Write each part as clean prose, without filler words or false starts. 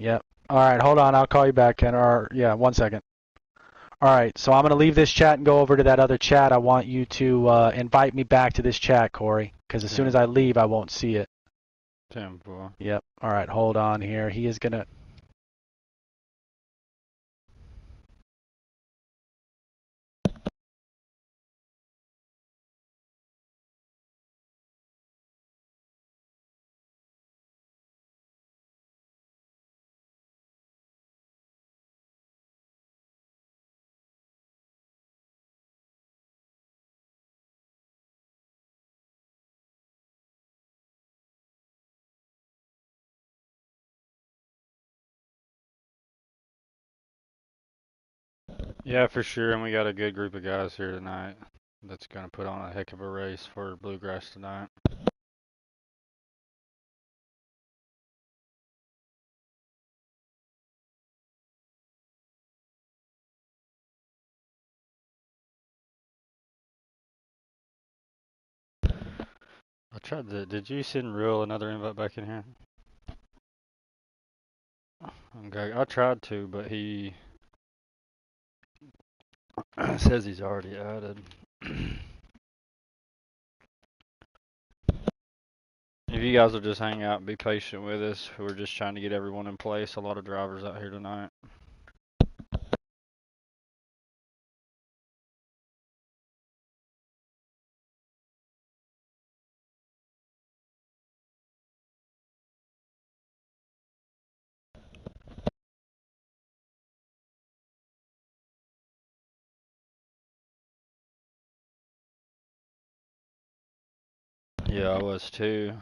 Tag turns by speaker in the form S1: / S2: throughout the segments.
S1: Yep. All right, hold on. I'll call you back, Ken. Or yeah, 1 second. All right, so I'm going to leave this chat and go over to that other chat. I want you to invite me back to this chat, Corey, because as soon as I leave, I won't see it.
S2: 10-4.
S1: Yep. All right, hold on here. He is going to...
S2: Yeah, for sure. And we got a good group of guys here tonight that's going to put on a heck of a race for Bluegrass tonight. I tried to. Did you send Real another invite back in here? Okay, I tried to, but he says he's already added. If you guys will just hang out and be patient with us, we're just trying to get everyone in place. A lot of drivers out here tonight. Yeah, I was too.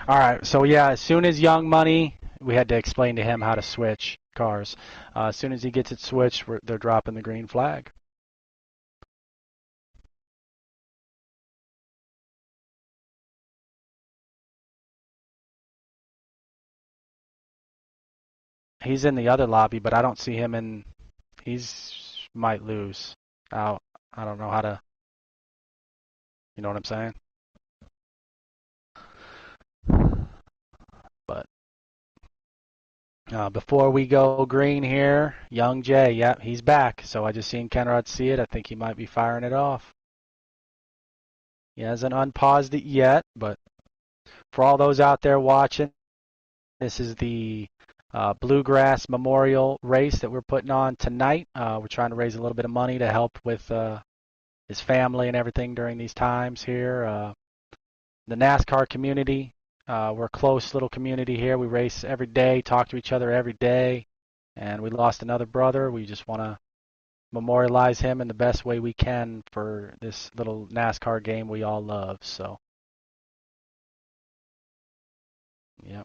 S1: All right, so yeah, as soon as Young Money, we had to explain to him how to switch cars. As soon as he gets it switched, they're dropping the green flag. He's in the other lobby, but I don't see him in. He's might lose out. I don't know how to. You know what I'm saying? But before we go green here, Young Jay, yep, he's back. So I just seen Kenrod see it. I think he might be firing it off. He hasn't unpaused it yet, but for all those out there watching, this is the Bluegrass Memorial race that we're putting on tonight. We're trying to raise a little bit of money to help with his family and everything during these times here. The NASCAR community, we're a close little community here. We race every day, talk to each other every day, and we lost another brother. We just want to memorialize him in the best way we can for this little NASCAR game we all love. So, yep.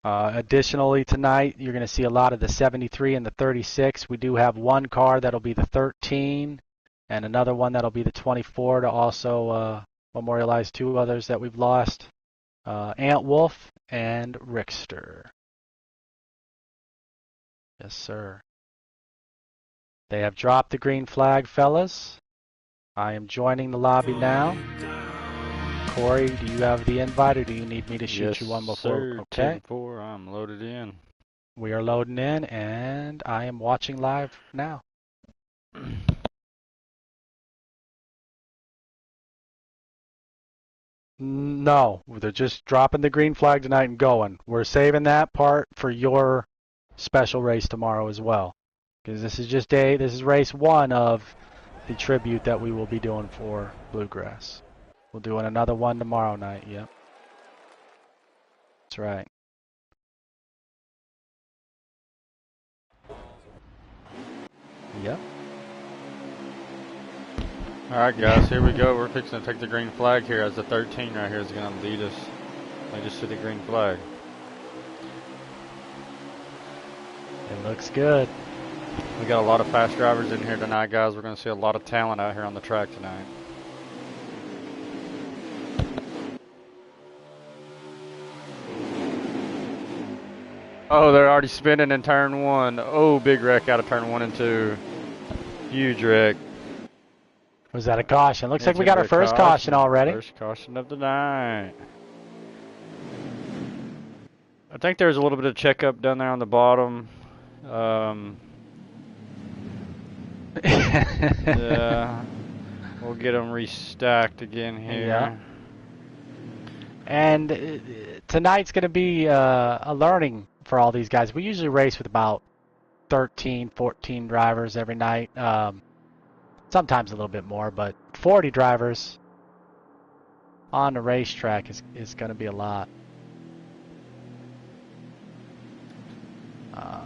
S1: Additionally, tonight you're going to see a lot of the 73 and the 36. We do have one car that'll be the 13 and another one that'll be the 24 to also memorialize two others that we've lost, Ant Wolf and Rickster. Yes, sir. They have dropped the green flag, fellas. I am joining the lobby now. Corey, do you have the invite, or do you need me to shoot you one before?
S2: Sir,
S1: Okay.
S2: 10-4, I'm loaded in.
S1: We are loading in, and I am watching live now. No, they're just dropping the green flag tonight and going. We're saving that part for your special race tomorrow as well, because this is race one of the tribute that we will be doing for Bluegrass. We'll do another one tomorrow night. Yep, that's right. Yep.
S2: Alright guys, here we go. We're fixing to take the green flag here as the 13 right here is going to lead us. They just see the green flag.
S1: It looks good.
S2: We got a lot of fast drivers in here tonight, guys. We're going to see a lot of talent out here on the track tonight. Oh, they're already spinning in turn one. Oh, big wreck out of turn 1 and 2. Huge wreck.
S1: Was that a caution? Looks like
S2: It's
S1: we
S2: gonna
S1: got
S2: be
S1: our
S2: a
S1: first caution already.
S2: First caution of the night. I think there's a little bit of checkup down there on the bottom. Yeah, we'll get them restacked again here.
S1: Yeah. And tonight's going to be a learning for all these guys. We usually race with about 13, 14 drivers every night. Sometimes a little bit more, but 40 drivers on the racetrack is going to be a lot.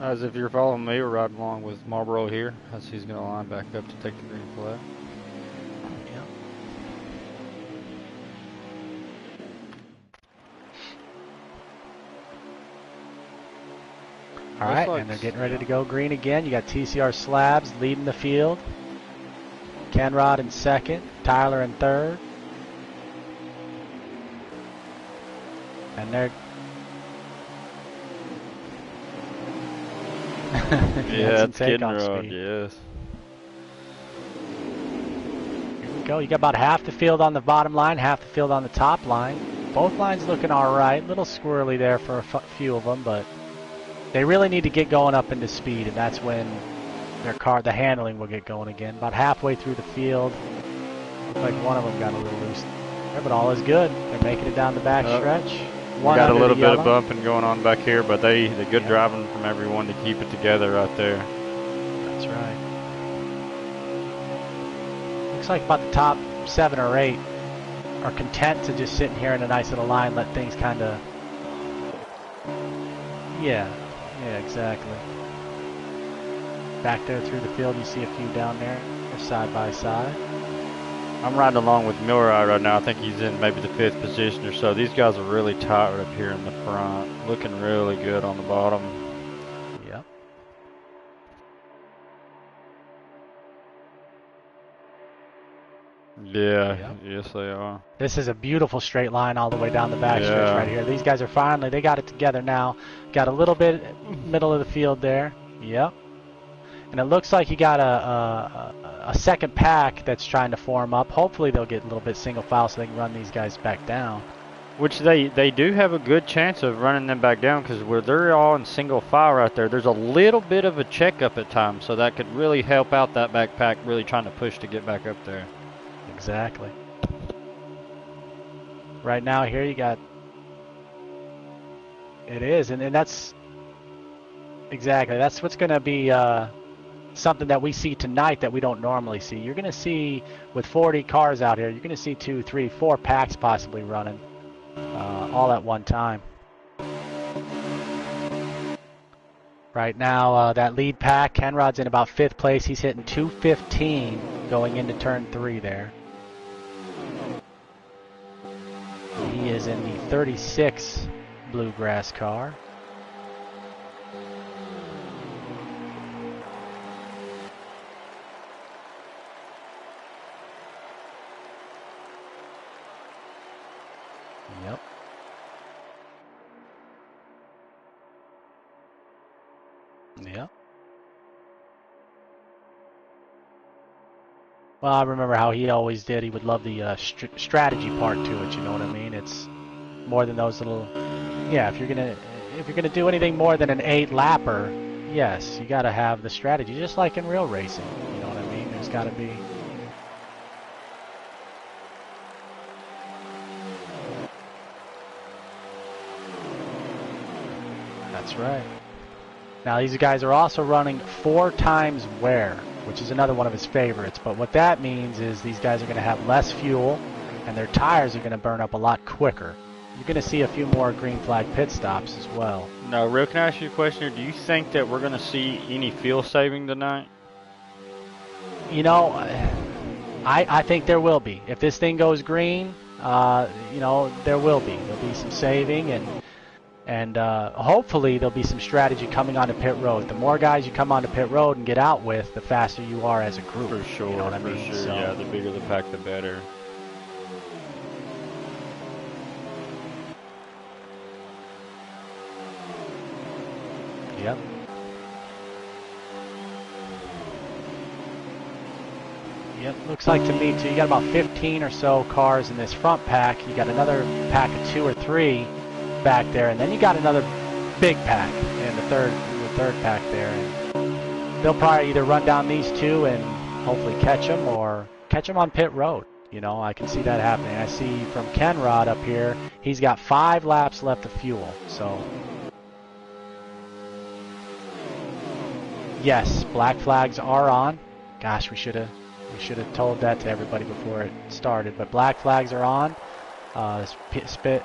S2: As if you're following me, we're riding along with Marlboro here, as he's going to line back up to take the green flag.
S1: Yeah. All right, and they're getting ready to go green again. You got TCR Slabs leading the field. Kenrod in second, Tyler in third. And they're
S2: yeah, it's getting rough, yes.
S1: Here we go. You got about half the field on the bottom line, half the field on the top line. Both lines looking all right. A little squirrely there for a few of them, but they really need to get going up into speed, and that's when the handling will get going again. About halfway through the field, looked like one of them got a little loose there, but all is good. They're making it down the back stretch.
S2: We got a little bit of bumping going on back here, but the good driving from everyone to keep it together right there.
S1: That's right. Looks like about the top 7 or 8 are content to just sit here in a nice little line, let things kind of... Yeah, exactly. Back there through the field, you see a few down there. They're side by side.
S2: I'm riding along with Milroy right now. I think he's in maybe the 5th position or so. These guys are really tight right up here in the front. Looking really good on the bottom.
S1: Yep.
S2: Yeah, yep. Yes they are.
S1: This is a beautiful straight line all the way down the backstretch right here. These guys are they got it together now. Got a little bit middle of the field there. Yep. And it looks like you got a second pack that's trying to form up. Hopefully they'll get a little bit single file so they can run these guys back down.
S2: Which they do have a good chance of running them back down, because where they're all in single file right there, there's a little bit of a checkup at times, so that could really help out that backpack really trying to push to get back up there.
S1: Exactly. Right now here you got... It is, and that's... Exactly, that's what's going to be... something that we see tonight that we don't normally see. You're going to see, with 40 cars out here, you're going to see 2, 3, 4 packs possibly running all at one time. Right now, that lead pack, Kenrod's in about 5th place. He's hitting 215 going into turn 3 there. He is in the 36 Bluegrass car. Yep. Yep. Well, I remember how he always did. He would love the strategy part to it. You know what I mean? It's more than those little. Yeah, if you're gonna do anything more than an 8-lapper, yes, you got to have the strategy, just like in real racing. You know what I mean? There's got to be. That's right. Now these guys are also running 4 times wear, which is another one of his favorites. But what that means is these guys are going to have less fuel, and their tires are going to burn up a lot quicker. You're going to see a few more green flag pit stops as well.
S2: Now, Real, can I ask you a question here? Do you think that we're going to see any fuel saving tonight?
S1: You know, I think there will be. If this thing goes green, you know, there will be. There'll be some saving, and hopefully there'll be some strategy coming onto pit road. The more guys you come onto pit road and get out with, the faster you are as a group.
S2: For sure,
S1: you know what I mean?
S2: For sure, so, yeah, the bigger the pack, the better.
S1: Yep. Yep, looks like to me too. You got about 15 or so cars in this front pack. You got another pack of 2 or 3 back there, and then you got another big pack in the third pack there. And they'll probably either run down these 2 and hopefully catch them, or catch them on pit road. You know, I can see that happening. I see from Kenrod up here, he's got 5 laps left of fuel. So, yes, black flags are on. Gosh, we should have told that to everybody before it started. But black flags are on.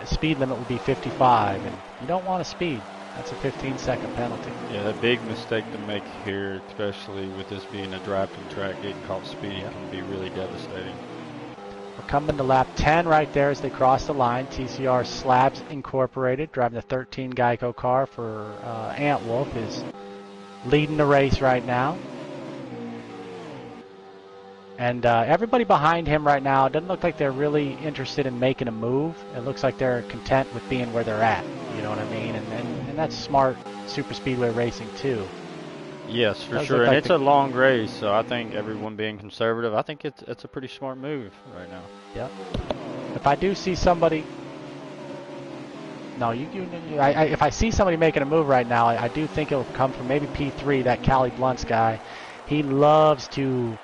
S1: Speed limit will be 55, and you don't want to speed. That's a 15-second penalty.
S2: Yeah, a big mistake to make here, especially with this being a drafting track, getting caught speeding can be really devastating.
S1: We're coming to lap 10 right there as they cross the line. TCR Slabs Incorporated, driving the 13 Geico car for Ant Wolf, is leading the race right now. And everybody behind him right now, it doesn't look like they're really interested in making a move. It looks like they're content with being where they're at. You know what I mean? And that's smart super speedway racing too.
S2: Yes, for sure. And it's a long race, so I think everyone being conservative, I think it's a pretty smart move right now.
S1: Yep. If I do see somebody, if I see somebody making a move right now, I do think it will come from maybe P3, that Cali Blunts guy. He loves to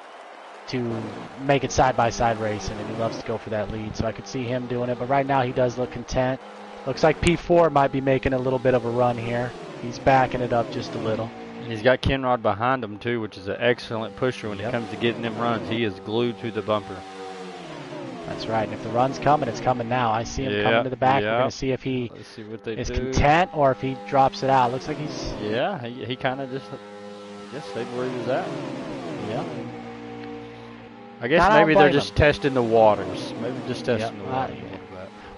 S1: make it side-by-side racing, and he loves to go for that lead, so I could see him doing it. But right now he does look content. Looks like P4 might be making a little bit of a run here. He's backing it up just a little.
S2: And he's got Kenrod behind him too, which is an excellent pusher when it comes to getting them runs. He is glued to the bumper.
S1: That's right, and if the run's coming, it's coming now. I see him coming to the back. We're going to see if he is content or if he drops it out. Looks like he's...
S2: Yeah, he kind of just stayed where he was at.
S1: Yeah.
S2: I guess maybe they're just testing the waters. Maybe just testing the waters.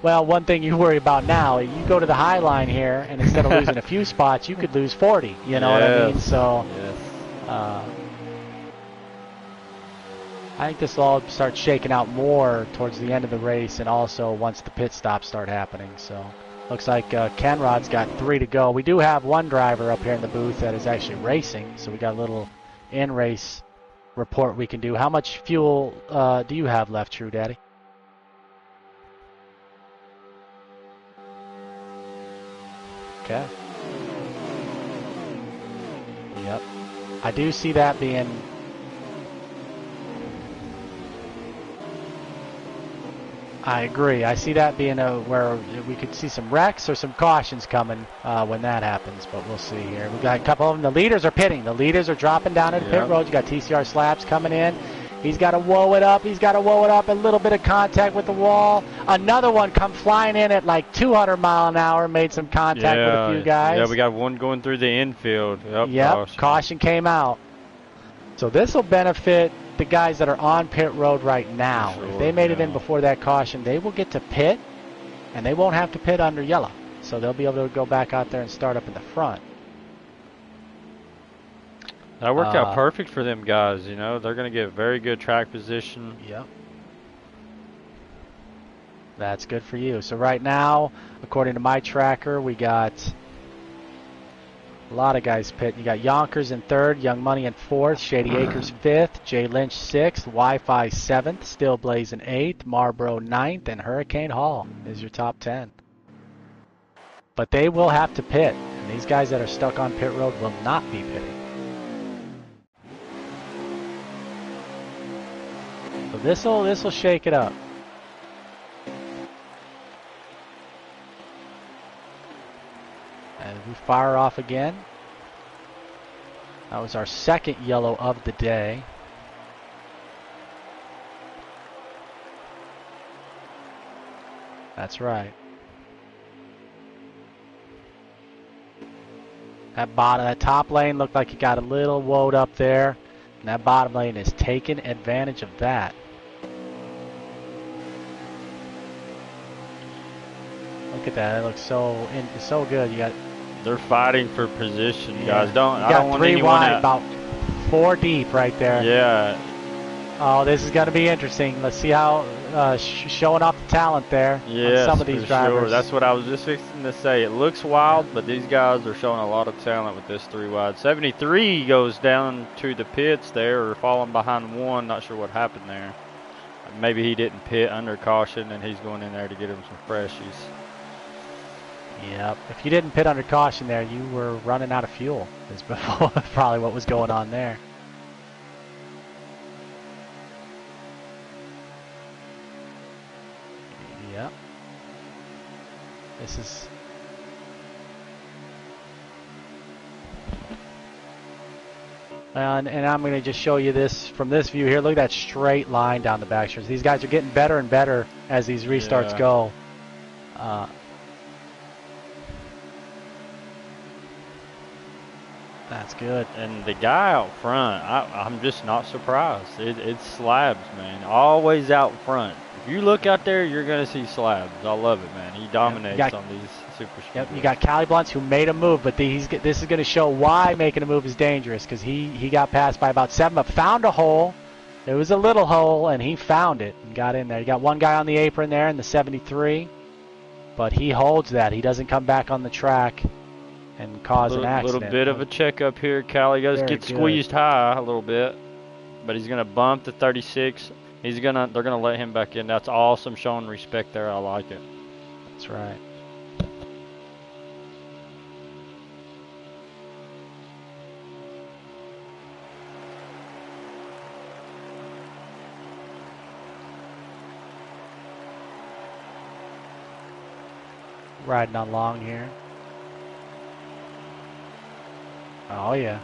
S1: Well, one thing you worry about now, you go to the high line here, and instead of losing a few spots, you could lose 40. You know what I mean? So, I think this will all start shaking out more towards the end of the race, and also once the pit stops start happening. So, looks like Kenrod's got 3 to go. We do have one driver up here in the booth that is actually racing, so we got a little in-race report we can do. How much fuel do you have left, True Daddy? Okay. Yep. I do see that being... I agree. I see that being where we could see some wrecks or some cautions coming when that happens, but we'll see here. We got a couple of them. The leaders are pitting. The leaders are dropping down into pit road. You got TCR Slabs coming in. He's got to woe it up. He's got to woe it up. A little bit of contact with the wall. Another one come flying in at like 200 mile an hour. Made some contact with a few guys.
S2: Yeah, we got one going through the infield.
S1: Yep, caution came out. So this will benefit the guys that are on pit road right now. Sure, if they made it in before that caution, they will get to pit, and they won't have to pit under yellow. So they'll be able to go back out there and start up in the front.
S2: That worked out perfect for them guys. You know, they're going to get very good track position.
S1: Yep. That's good for you. So right now, according to my tracker, we got a lot of guys pitting. You got Yonkers in 3rd, Young Money in 4th, Shady Acres 5th, Jay Lynch 6th, Wi-Fi 7th, Still Blaze in 8th, Marlboro 9th, and Hurricane Hall is your top 10. But they will have to pit, and these guys that are stuck on pit road will not be pitting. So this'll shake it up. And we fire off again. That was our second yellow of the day. That's right. That top lane looked like it got a little woed up there. And that bottom lane is taking advantage of that. Look at that. It looks so good. You got...
S2: They're fighting for position, guys. I
S1: you
S2: don't
S1: got
S2: want
S1: 3
S2: anyone
S1: wide, about 4 deep right there.
S2: Yeah.
S1: Oh, this is going to be interesting. Let's see how showing off the talent there on
S2: Yes,
S1: some of these
S2: for
S1: drivers.
S2: sure. That's what I was just fixing to say. It looks wild, but these guys are showing a lot of talent with this 3 wide. 73 goes down to the pits there, or falling behind 1. Not sure what happened there. Maybe he didn't pit under caution, and he's going in there to get him some freshies.
S1: Yep. If you didn't pit under caution there, you were running out of fuel. Is probably what was going on there. Yep. This is... And I'm going to just show you this from this view here. Look at that straight line down the backstretch. These guys are getting better and better as these restarts go. That's good.
S2: And the guy out front, I'm just not surprised. It's Slabs, man. Always out front. If you look out there, you're going to see Slabs. I love it, man. He dominates on these super speedways.
S1: Yep, you got Cali Blunts who made a move, but this is going to show why making a move is dangerous, because he got passed by about 7, but found a hole. There was a little hole, and he found it and got in there. You got one guy on the apron there in the 73, but he holds that. He doesn't come back on the track and cause an accident.
S2: A little bit of a checkup here. Cali goes get squeezed high a little bit, but he's going to bump the 36. They're gonna let him back in. That's awesome, showing respect there. I like it.
S1: That's right. Riding on long here. Oh yeah.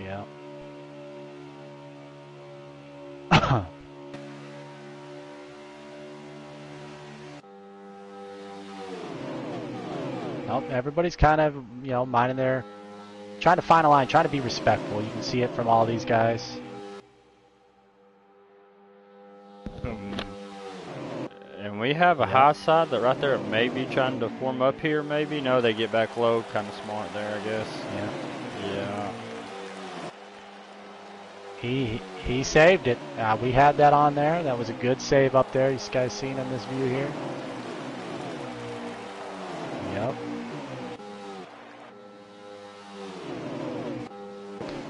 S1: Yeah. Nope, everybody's kind of, minding their, trying to find a line, trying to be respectful. You can see it from all these guys.
S2: And we have a high side that right there may be trying to form up here, maybe. No, they get back low. Kind of smart there, I guess.
S1: Yeah.
S2: Yeah.
S1: He saved it. We had that on there. That was a good save up there. You guys seen in this view here? Yep.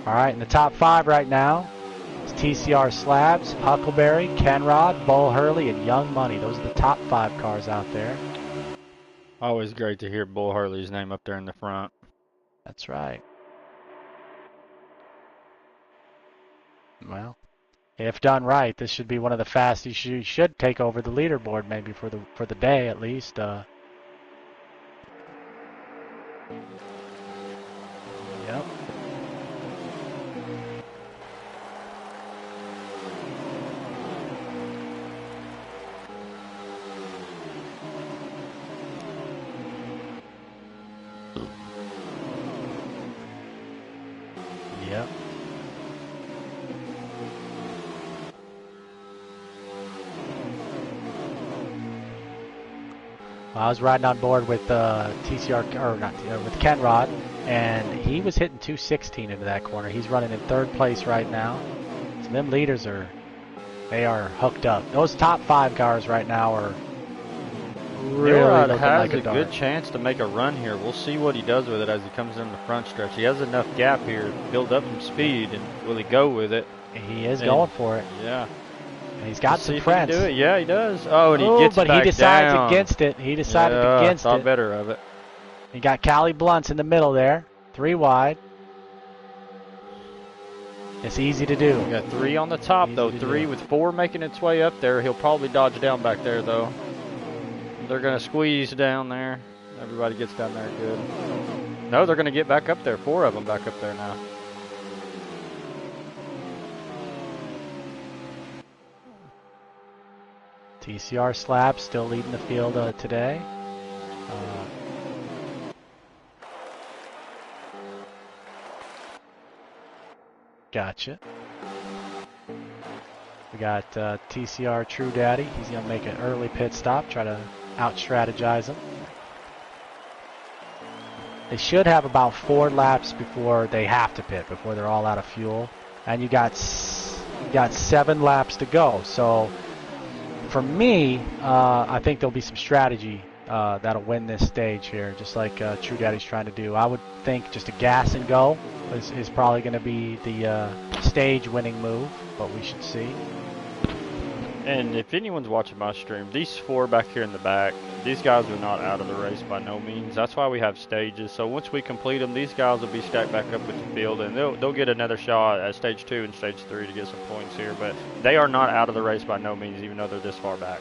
S1: All right, in the top 5 right now is TCR Slabs, Huckleberry, Kenrod, Bull Hurley, and Young Money. Those are the top 5 cars out there.
S2: Always great to hear Bull Hurley's name up there in the front.
S1: That's right. Well, if done right, this should be one of the fastest. You should take over the leaderboard, maybe for the day at least. Yep. Yep. I was riding on board with TCR, or not, with Kenrod, and he was hitting 216 into that corner. He's running in 3rd place right now. So them leaders they are hooked up. Those top 5 cars right now are really looking
S2: has
S1: like a
S2: good chance to make a run here. We'll see what he does with it as he comes in the front stretch. He has enough gap here to build up some speed, and will he go with it?
S1: He is going for it.
S2: Yeah.
S1: And he's got some
S2: see
S1: friends.
S2: If he can do it. Yeah, he does. Oh, and he gets
S1: but
S2: back
S1: he decides
S2: down.
S1: against it. He decided against
S2: thought
S1: it.
S2: better of it.
S1: You got Cali Blunts in the middle there, 3 wide. It's easy to do.
S2: We got 3 on the top, though. 3 with 4 making its way up there. He'll probably dodge down back there, though. They're going to squeeze down there. Everybody gets down there good. No, they're going to get back up there. 4 of them back up there now.
S1: TCR Slab still leading the field today. Gotcha. We got TCR True Daddy. He's going to make an early pit stop, try to out-strategize him. They should have about 4 laps before they have to pit, before they're all out of fuel. And you got 7 laps to go. So for me, I think there'll be some strategy that'll win this stage here, just like True Daddy's trying to do. I would think just a gas and go is probably going to be the stage winning move, but we should see.
S2: And if anyone's watching my stream, these 4 back here in the back, these guys are not out of the race by no means. That's why we have stages. So once we complete them, these guys will be stacked back up with the field, and they'll get another shot at stage 2 and stage 3 to get some points here. But they are not out of the race by no means, even though they're this far back.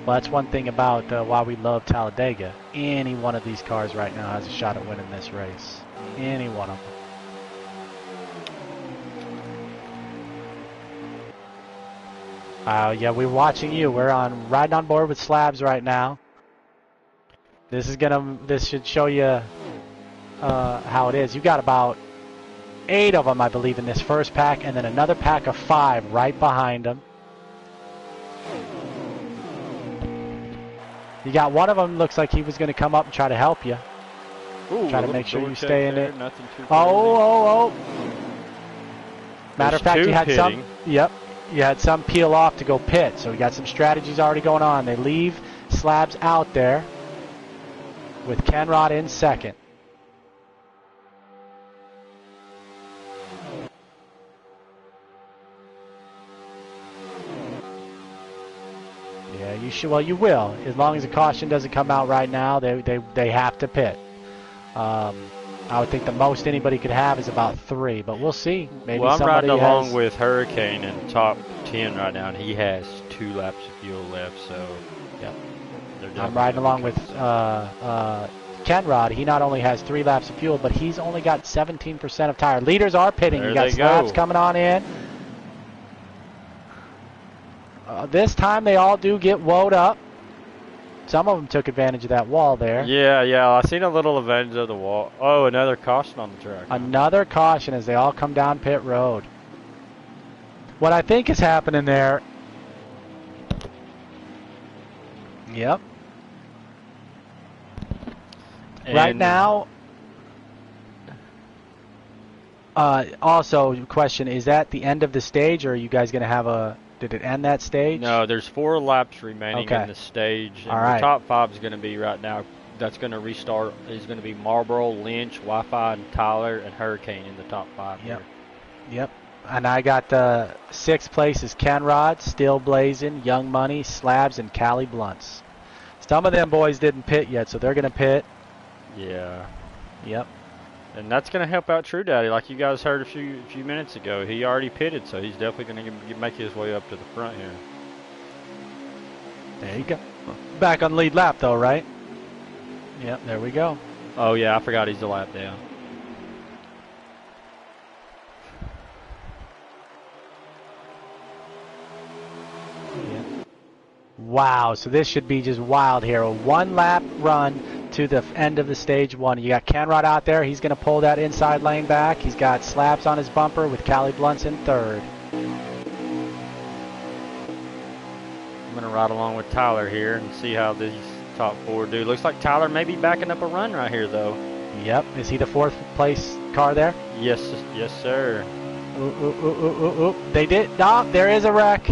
S1: Well, that's one thing about why we love Talladega. Any one of these cars right now has a shot at winning this race. Any one of them. Yeah, we're watching you. We're riding on board with Slabs right now. This should show you how it is. You got about 8 of them, I believe, in this first pack, and then another pack of 5 right behind them. You got one of them. Looks like he was going to come up and try to help you.
S2: Ooh,
S1: try to make sure you stay in it.
S2: Nothing too
S1: Oh. Matter of fact, you had
S2: pitting.
S1: some. Yep. You had some peel off to go pit, so we got some strategies already going on. They leave Slabs out there with Kenrod in second. Yeah, you should. Well, you will, as long as the caution doesn't come out right now. They have to pit. I would think the most anybody could have is about 3, but we'll see. Maybe
S2: well, I'm
S1: somebody
S2: riding along with Hurricane in top 10 right now, and he has 2 laps of fuel left, so
S1: yep.
S2: I'm
S1: riding along with Kenrod. He not only has 3 laps of fuel, but he's only got 17% of tire. Leaders are pitting.
S2: There
S1: You got
S2: they
S1: Slabs
S2: go.
S1: coming on in. This time they all do get woed up. Some of them took advantage of that wall there.
S2: Yeah, I seen a little advantage of the wall. Oh, another caution on the track.
S1: Another caution as they all come down pit road. What I think is happening there. Yep.
S2: And
S1: right now. Also, question: is that the end of the stage, or are you guys going to have a? Did it end that stage?
S2: No, there's 4 laps remaining in the stage. And
S1: all right.
S2: The top 5 is going to be right now. That's going to restart. Is going to be Marlboro, Lynch, Wi-Fi, and Tyler, and Hurricane in the top 5.
S1: Yep.
S2: Here.
S1: Yep. And I got 6th place is Kenrod, Still Blazing, Young Money, Slabs, and Cali Blunts. Some of them boys didn't pit yet, so they're going to pit.
S2: Yeah.
S1: Yep.
S2: And that's going to help out True Daddy, like you guys heard a few minutes ago. He already pitted, so he's definitely going to make his way up to the front here.
S1: There you go. Back on lead lap, though, right? Yep, there we go.
S2: Oh, yeah, I forgot he's a lap down.
S1: Wow, so this should be just wild here. A 1-lap run to the end of the stage 1. You got Kenrod out there. He's going to pull that inside lane back. He's got Slabs on his bumper with Cali Blunts in 3rd.
S2: I'm going to ride along with Tyler here and see how these top 4 do. Looks like Tyler may be backing up a run right here, though.
S1: Yep. Is he the 4th place car there?
S2: Yes, sir.
S1: Ooh. They did. Oh, there is a wreck.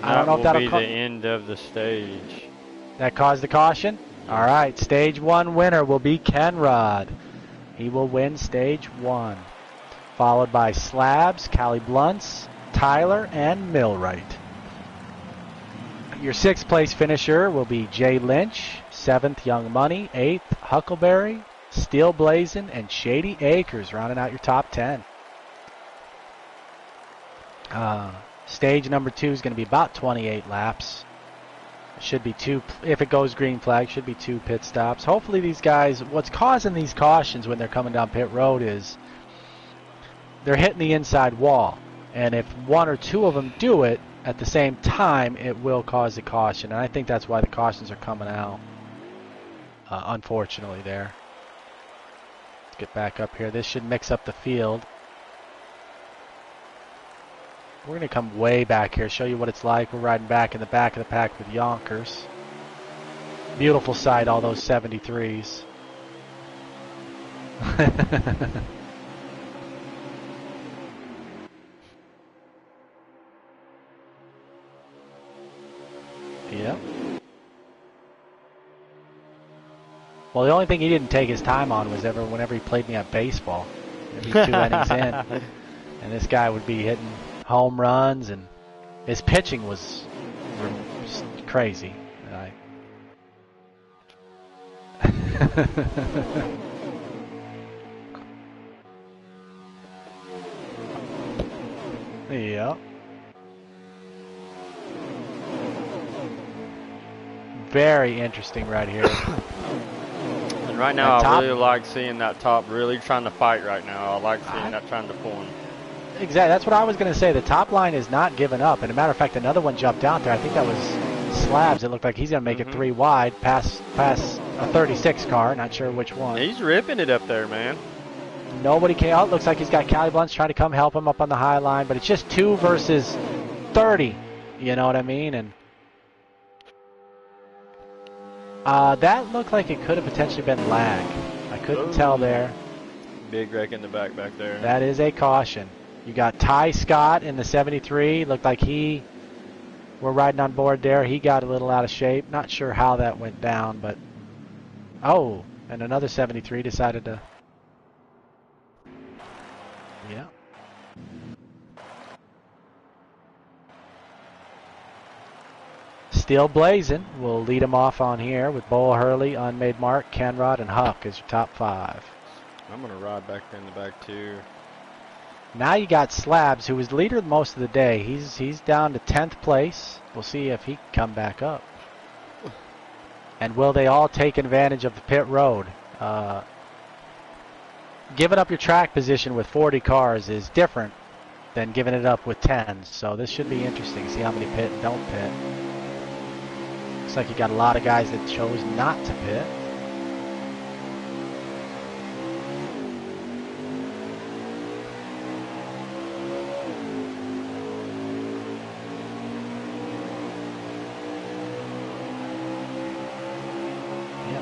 S1: I don't know if that'll
S2: be the end of the stage.
S1: That caused the caution? All right, stage 1 winner will be Kenrod. He will win stage 1. Followed by Slabs, Cali Blunts, Tyler, and Millwright. Your 6th place finisher will be Jay Lynch, 7th Young Money, 8th Huckleberry, Steel Blazin', and Shady Acres rounding out your top 10. Stage number 2 is going to be about 28 laps. Should be 2, if it goes green flag, should be 2 pit stops. Hopefully these guys, what's causing these cautions when they're coming down pit road is they're hitting the inside wall. And if 1 or 2 of them do it at the same time, it will cause a caution. And I think that's why the cautions are coming out, unfortunately there. Let's get back up here. This should mix up the field. We're going to come way back here, show you what it's like. We're riding back in the back of the pack with Yonkers. Beautiful sight, all those 73s. Yep. Well, the only thing he didn't take his time on was whenever he played me at baseball. It'd be 2 innings in, and this guy would be hitting home runs, and his pitching was just crazy. Yeah. Very interesting right here.
S2: And right now, I really like seeing that top really trying to fight right now. I like seeing that trying to form.
S1: Exactly. That's what I was going to say. The top line is not giving up. And a matter of fact, another one jumped out there. I think that was Slabs. It looked like he's going to make it 3 wide, past a 36 car. Not sure which one.
S2: He's ripping it up there, man.
S1: Nobody came out. Looks like he's got Cali Blunts trying to come help him up on the high line. But it's just 2 versus 30. You know what I mean? And that looked like it could have potentially been lag. I couldn't tell there.
S2: Big wreck in the back there.
S1: That is a caution. You got Ty Scott in the 73. Looked like we're riding on board there. He got a little out of shape. Not sure how that went down, but oh, and another 73 decided to. Yeah. Still blazing. We'll lead him off on here with Bo Hurley, Unmade Mark, Kenrod, and Huck as your top 5.
S2: I'm going to ride back in the back too.
S1: Now you got Slabs, who was leader most of the day. He's down to 10th place. We'll see if he can come back up. And will they all take advantage of the pit road? Giving up your track position with 40 cars is different than giving it up with 10s. So this should be interesting. See how many pit and don't pit. Looks like you got a lot of guys that chose not to pit.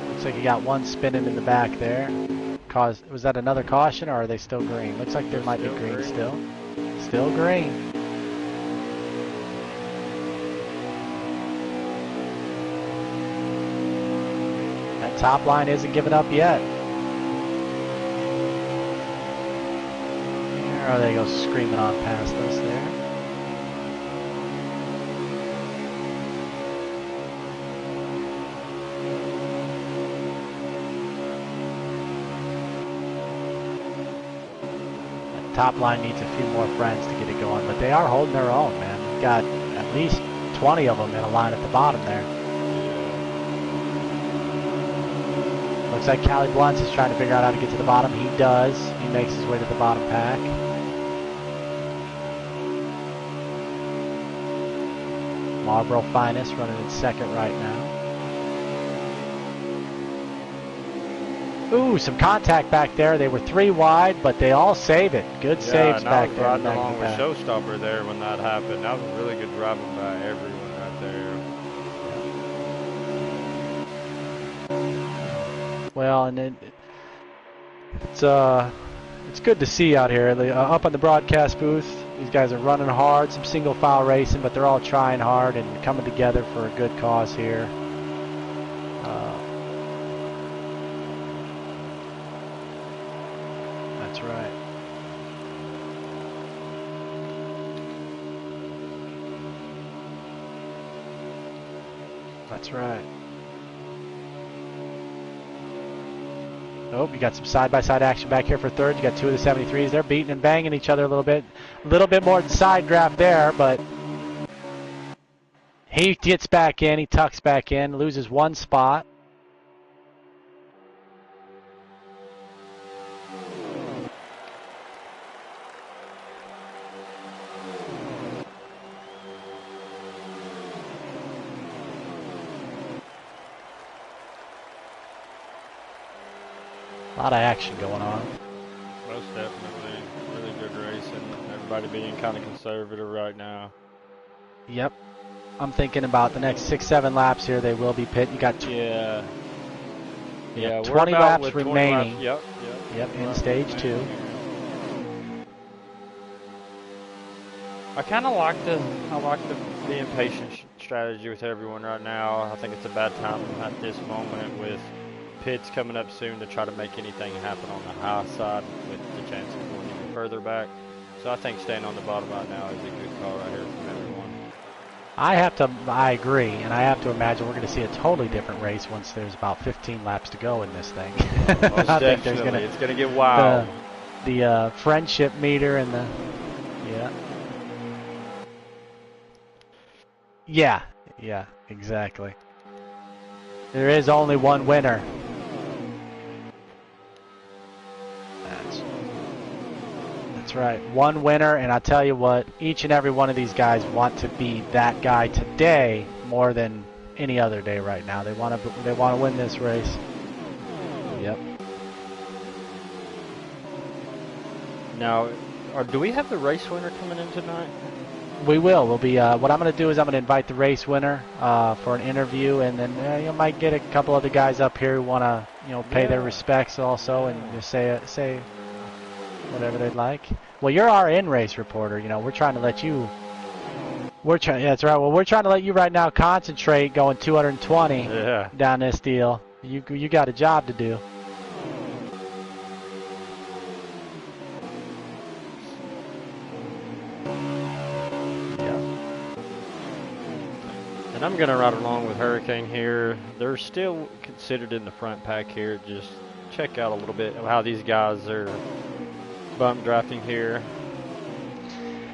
S1: Looks like you got one spinning in the back there. Was that another caution, or are they still green? Looks like there might be green still. Still green. That top line isn't giving up yet. There they go, screaming on past us there. Top line needs a few more friends to get it going, but they are holding their own, man. We've got at least 20 of them in a line at the bottom there. Looks like Cali Blunts is trying to figure out how to get to the bottom. He does. He makes his way to the bottom pack. Marlboro Finest running in second right now. Ooh, some contact back there. They were 3 wide, but they all save it. Good saves back there.
S2: I was riding along with Showstopper there when that happened. That was really good driving by everyone right there.
S1: Well, and it's good to see out here. Up on the broadcast booth, these guys are running hard, some single file racing, but they're all trying hard and coming together for a good cause here. That's right. That's right. Oh, you got some side-by-side action back here for third. You got 2 of the 73s. They're beating and banging each other a little bit. A little bit more than side draft there, but he gets back in. He tucks back in, loses 1 spot. A lot of action going on.
S2: Most definitely. Really good racing. Everybody being kind of conservative right now.
S1: Yep. I'm thinking about the next 6-7 laps here. They will be pit. You got
S2: Yeah. Yeah,
S1: 20
S2: we're about
S1: laps
S2: with 20
S1: remaining.
S2: laps. Yep.
S1: Yep, in stage 2.
S2: I kind of like the being patient strategy with everyone right now. I think it's a bad time at this moment with pits coming up soon to try to make anything happen on the high side with the chance of going even further back. So I think staying on the bottom right now is a good call right here from everyone.
S1: I agree, and I have to imagine we're going to see a totally different race once there's about 15 laps to go in this thing.
S2: Most
S1: I think
S2: definitely, it's going to get wild.
S1: The friendship meter and the yeah, exactly. There is only one winner. That's right, one winner, and I tell you what, each and every one of these guys want to be that guy today more than any other day right now. They want to win this race. Yep.
S2: Now, do we have the race winner coming in tonight?
S1: We will. We'll be. What I'm going to do is I'm going to invite the race winner for an interview, and then you might get a couple other guys up here who want to, pay their respects also, and just say whatever they'd like. Well, you're our in-race reporter. We're trying to let you. Yeah, that's right. Well, we're trying to let you right now concentrate going 220 down this deal. You got a job to do.
S2: And I'm going to ride along with Hurricane here. They're still considered in the front pack here. Just check out a little bit of how these guys are bump drafting here.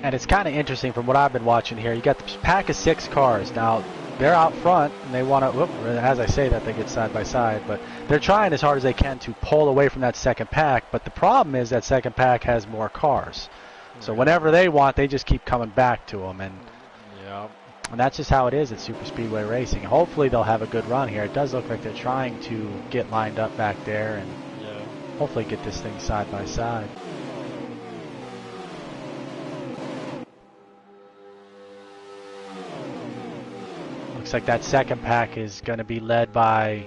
S1: And it's kind of interesting from what I've been watching here. You got the pack of 6 cars. Now, they're out front, and they want to, as I say that, they get side by side. But they're trying as hard as they can to pull away from that second pack. But the problem is that second pack has more cars. So whenever they want, they just keep coming back to them. And that's just how it is at Super Speedway Racing. Hopefully they'll have a good run here. It does look like they're trying to get lined up back there and hopefully get this thing side by side. Looks like that second pack is going to be led by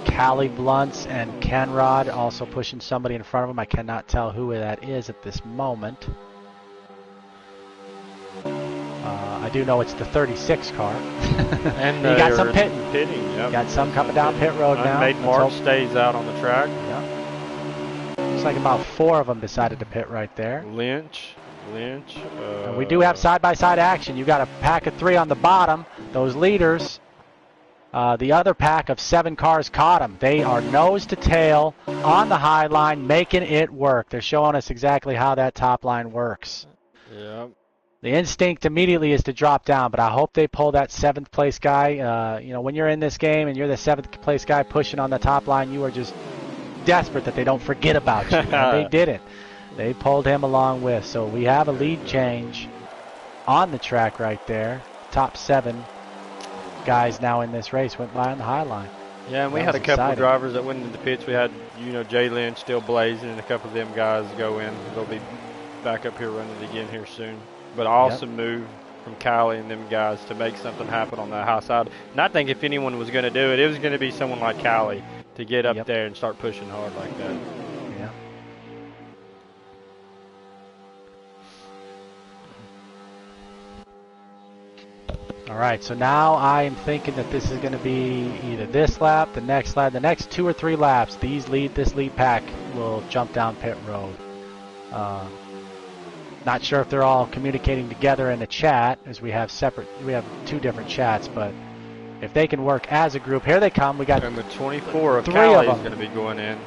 S1: Callie Blunts and Kenrod, also pushing somebody in front of them. I cannot tell who that is at this moment. I do know it's the 36 car.
S2: And
S1: you got some pitting.
S2: Yep.
S1: Got some coming down pit road now.
S2: Unmade mark stays out on the track.
S1: Yep. Looks like about 4 of them decided to pit right there.
S2: Lynch.
S1: And we do have side-by-side action. You got a pack of 3 on the bottom. Those leaders. The other pack of 7 cars caught them. They are nose to tail on the high line, making it work. They're showing us exactly how that top line works.
S2: Yep.
S1: The instinct immediately is to drop down, but I hope they pull that 7th place guy. When you're in this game and you're the 7th place guy pushing on the top line, you are just desperate that they don't forget about you. And they didn't. They pulled him along with. So we have a lead change on the track right there. Top 7 guys now in this race went by on the high line.
S2: Yeah, and we had a couple of drivers that went into the pits. We had, Jay Lynch still blazing, and a couple of them guys go in. They'll be back up here running again here soon. But awesome move from Kylie and them guys to make something happen on that high side. And I think if anyone was going to do it, it was going to be someone like Kylie to get up there and start pushing hard like that.
S1: Yeah. All right, so now I'm thinking that this is going to be either this lap, the next 2 or 3 laps. This lead pack will jump down pit road. Not sure if they're all communicating together in a chat, as we have 2 different chats, but if they can work as a group, here they come. We got
S2: number 24 of
S1: 3
S2: Cali
S1: of
S2: is going to be going in.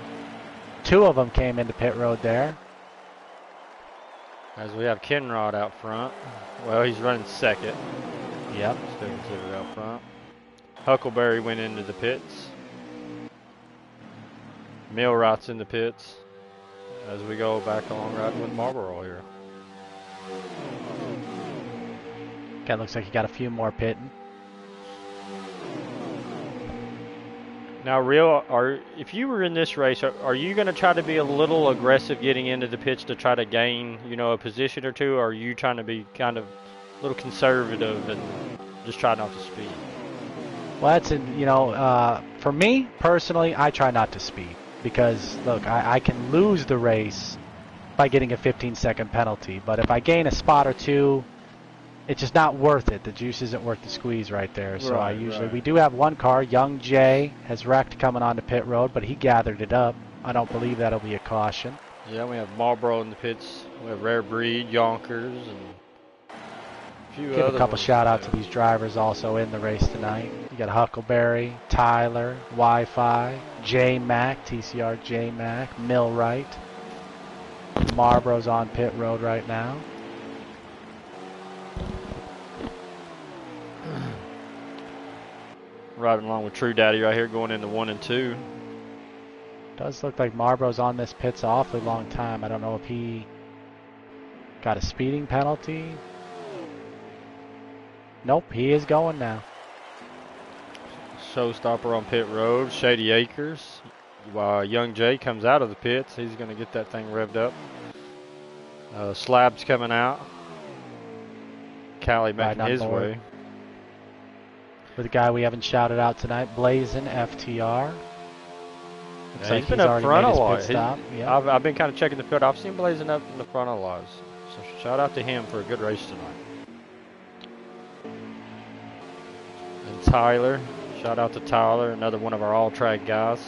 S1: 2 of them came into pit road there.
S2: As we have Kenrod out front. Well, he's running second.
S1: Yep.
S2: Still considered out front. Huckleberry went into the pits. Millwright's in the pits as we go back along riding with Marlboro here.
S1: Okay, looks like you got a few more pitting.
S2: Now, if you were in this race, are you going to try to be a little aggressive getting into the pits to try to gain, a position or two? Or are you trying to be kind of a little conservative and Just try not to speed.
S1: Well, that's for me personally, I try not to speed because look, I can lose the race by getting a 15-second penalty, but if I gain a spot or two, it's just not worth it. The juice isn't worth the squeeze right there. So we do have one car. Young Jay has wrecked coming onto pit road, but he gathered it up. I don't believe that'll be a caution.
S2: Yeah, we have Marlboro in the pits. We have Rare Breed, Yonkers, and a few
S1: Give
S2: other
S1: a couple
S2: ones
S1: shout out to these drivers also in the race tonight. You got Huckleberry, Tyler, Wi-Fi, J Mac, TCR J Mac, Millwright. Marlboro's on pit road right now.
S2: Riding along with True Daddy right here going into 1 and 2.
S1: Does look like Marlboro's on this pit's an awfully long time. I don't know if he got a speeding penalty. Nope, he is going now.
S2: Showstopper on pit road, Shady Acres. While Young Jay comes out of the pits, he's going to get that thing revved up. Slab's coming out. Callie making his way.
S1: For the guy we haven't shouted out tonight, Blazin' FTR.
S2: Yeah, he's been up front a lot.
S1: Yeah.
S2: I've been kind of checking the field. I've seen Blazing up in the front a lot. So shout out to him for a good race tonight. And Tyler. Shout out to Tyler, another one of our all-track guys.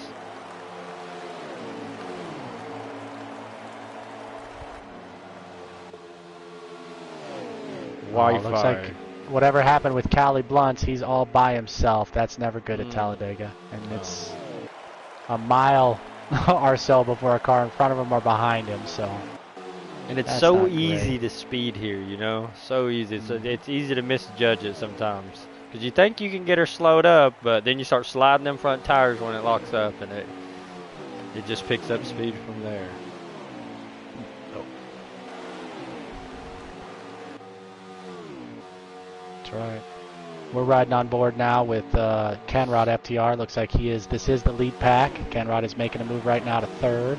S2: Wi-Fi.
S1: Looks like whatever happened with Callie Blunts, he's all by himself. That's never good at Talladega. And it's a mile or so before a car in front of him or behind him. So.
S2: And it's so easy to speed here, you know? So easy. It's easy to misjudge it sometimes. Because you think you can get her slowed up, but then you start sliding them front tires when it locks up, and it just picks up speed from there.
S1: That's right. We're riding on board now with Kenrod FTR. Looks like this is the lead pack. Kenrod is making a move right now to third.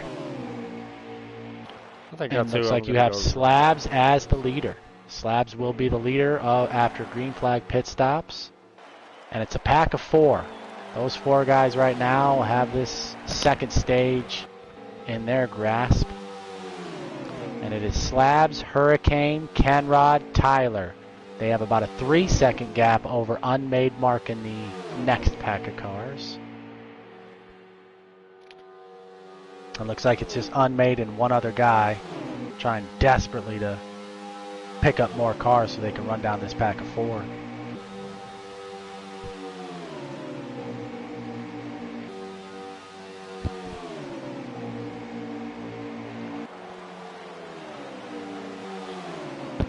S2: I think
S1: and looks like you have Slabs as the leader. Slabs will be the leader after green flag pit stops. And it's a pack of 4. Those 4 guys right now have this second stage in their grasp. And it is Slabs, Hurricane, Kenrod, Tyler. They have about a 3-second gap over Unmade Mark in the next pack of cars. It looks like it's just Unmade and one other guy trying desperately to pick up more cars so they can run down this pack of 4.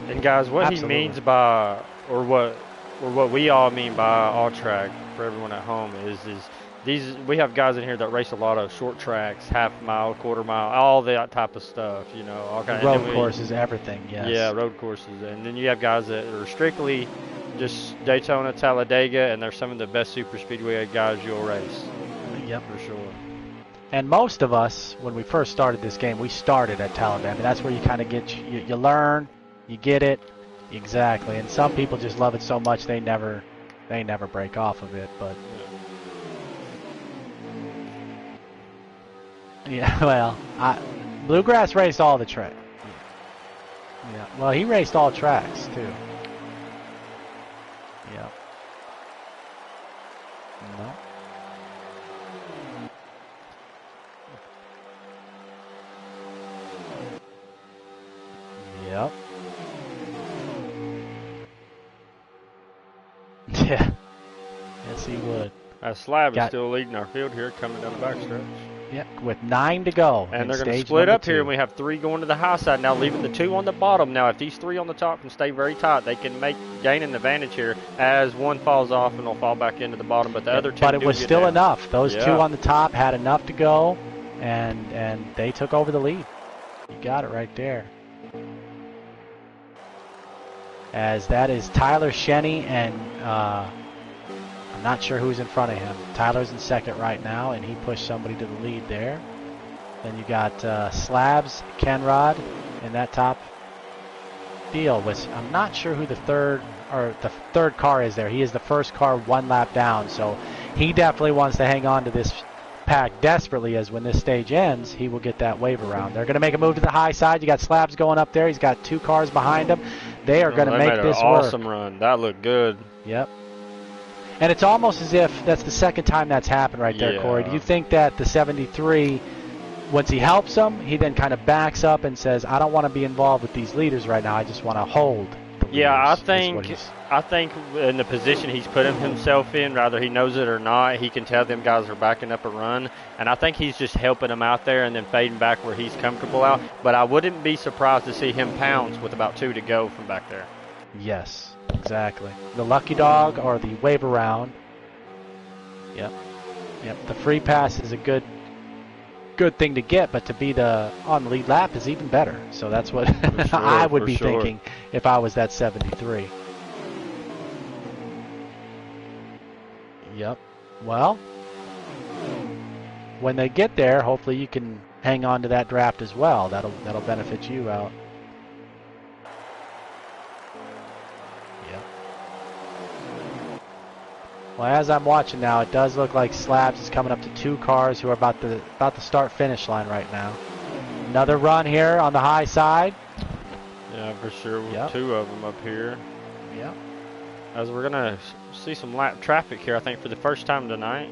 S2: And guys, what he means by, or what we all mean by all track for everyone at home is we have guys in here that race a lot of short tracks, half mile, quarter mile, all that type of stuff, you know. All kind
S1: road courses, everything, yes.
S2: Yeah, road courses. And then you have guys that are strictly just Daytona, Talladega, and they're some of the best super speedway guys you'll race.
S1: Yep.
S2: For sure.
S1: And most of us, when we first started this game, we started at Talladega. I mean, that's where you kind of get, you learn, you get it. Exactly. And some people just love it so much they never break off of it, but... Yeah, well, Bluegrass raced all the tracks. Yeah, well, he raced all tracks, too. Yeah. No. Yep. Yeah. Yes, he would.
S2: Slab is still leading our field here, coming down the backstretch.
S1: Yeah, with 9 to go.
S2: And they're going to split up here, and we have 3 going to the high side now, leaving the 2 on the bottom. Now, if these 3 on the top can stay very tight, they can gain an advantage here as one falls off and they'll fall back into the bottom. But the other 2
S1: But it was still enough. Those 2 on the top had enough to go, and they took over the lead. You got it right there. As that is Tyler Shenny and... I'm not sure who's in front of him. Tyler's in second right now, and he pushed somebody to the lead there. Then you got Slabs, Kenrod in that top deal. I'm not sure who the third or the third car is there. He is the first car 1 lap down, so he definitely wants to hang on to this pack desperately, as when this stage ends, he will get that wave around. They're going to make a move to the high side. You got Slabs going up there. He's got 2 cars behind him. They are going to make this work.
S2: Awesome run. That looked good.
S1: Yep. And it's almost as if that's the second time that's happened right there, Corey. Do you think that the 73, once he helps them, he then kind of backs up and says, I don't want to be involved with these leaders right now. I just want to hold the leaders.
S2: Yeah, I think in the position he's putting himself in, whether he knows it or not, he can tell them guys are backing up a run. And I think he's just helping them out there and then fading back where he's comfortable out. But I wouldn't be surprised to see him pounce with about 2 to go from back there.
S1: Yes, exactly. The lucky dog or the wave around. Yep. The free pass is a good thing to get, but to be on the lead lap is even better. So that's what
S2: sure,
S1: I would be thinking if I was that 73. Yep. Well, when they get there, hopefully you can hang on to that draft as well. That'll benefit you out. Yep. Well, as I'm watching now, it does look like Slabs is coming up to 2 cars who are about the start-finish line right now. Another run here on the high side.
S2: Yeah, for sure. Yep. 2 of them up here.
S1: Yeah.
S2: As we're going to see some lap traffic here, I think, for the first time tonight.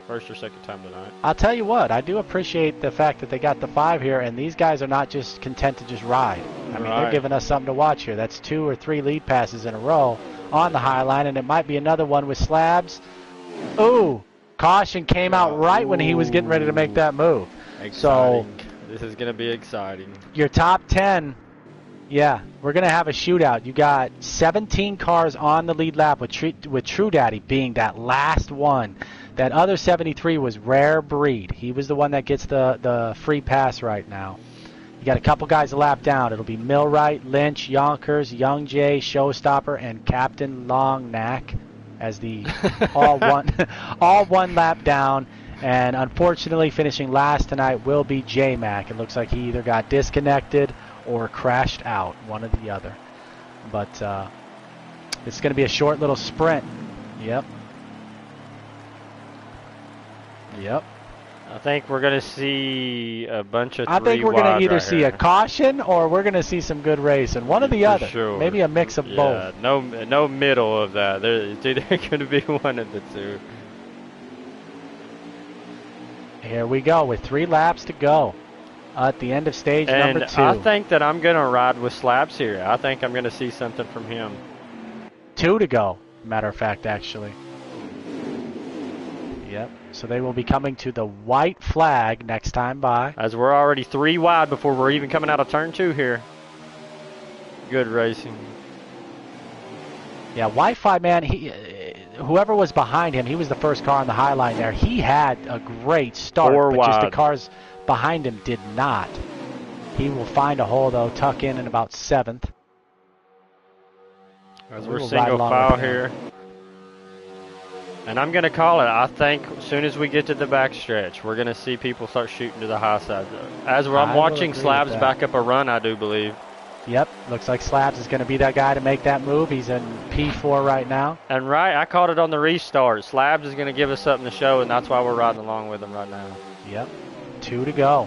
S2: First or second time tonight.
S1: I'll tell you what, I do appreciate the fact that they got the 5 here, and these guys are not just content to just ride. I mean, they're giving us something to watch here. That's 2 or 3 lead passes in a row on the high line, and it might be another one with Slabs. Ooh, caution came out right when he was getting ready to make that move.
S2: Exciting.
S1: So
S2: this is going to be exciting.
S1: Your top 10, yeah, we're going to have a shootout. You got 17 cars on the lead lap with True Daddy being that last one. That other 73 was Rare Breed. He was the one that gets the free pass right now. You got a couple guys a lap down. It'll be Millwright, Lynch, Yonkers, Young Jay, Showstopper, and Captain Long Knack as the all one lap down. And unfortunately, finishing last tonight will be J-Mac. It looks like he either got disconnected or crashed out, one or the other. But it's going to be a short little sprint. Yep.
S2: I think we're going to see a bunch of 3
S1: I think we're going to either see
S2: here.
S1: a caution or we're going to see some good racing. One or the other.
S2: Sure.
S1: Maybe a mix of both.
S2: No middle of that. It's either going to be one of the 2.
S1: Here we go with 3 laps to go at the end of stage number 2.
S2: I think that I'm going to ride with Slabs here. I think I'm going to see something from him.
S1: 2 to go, matter of fact, actually. Yep. So they will be coming to the white flag next time by.
S2: As we're already 3 wide before we're even coming out of turn 2 here. Good racing.
S1: Yeah, Wi-Fi, man, whoever was behind him, he was the first car on the high line there. He had a great start, but just the cars behind him did not. He will find a hole, though, tuck in about 7th.
S2: As we're single file here. And I'm going to call it. I think as soon as we get to the back stretch, we're going to see people start shooting to the high side. As I'm watching Slabs back up a run, I do believe.
S1: Yep, looks like Slabs is going to be that guy to make that move. He's in P4 right now.
S2: And I called it on the restart. Slabs is going to give us something to show, and that's why we're riding along with him right now.
S1: Yep, 2 to go.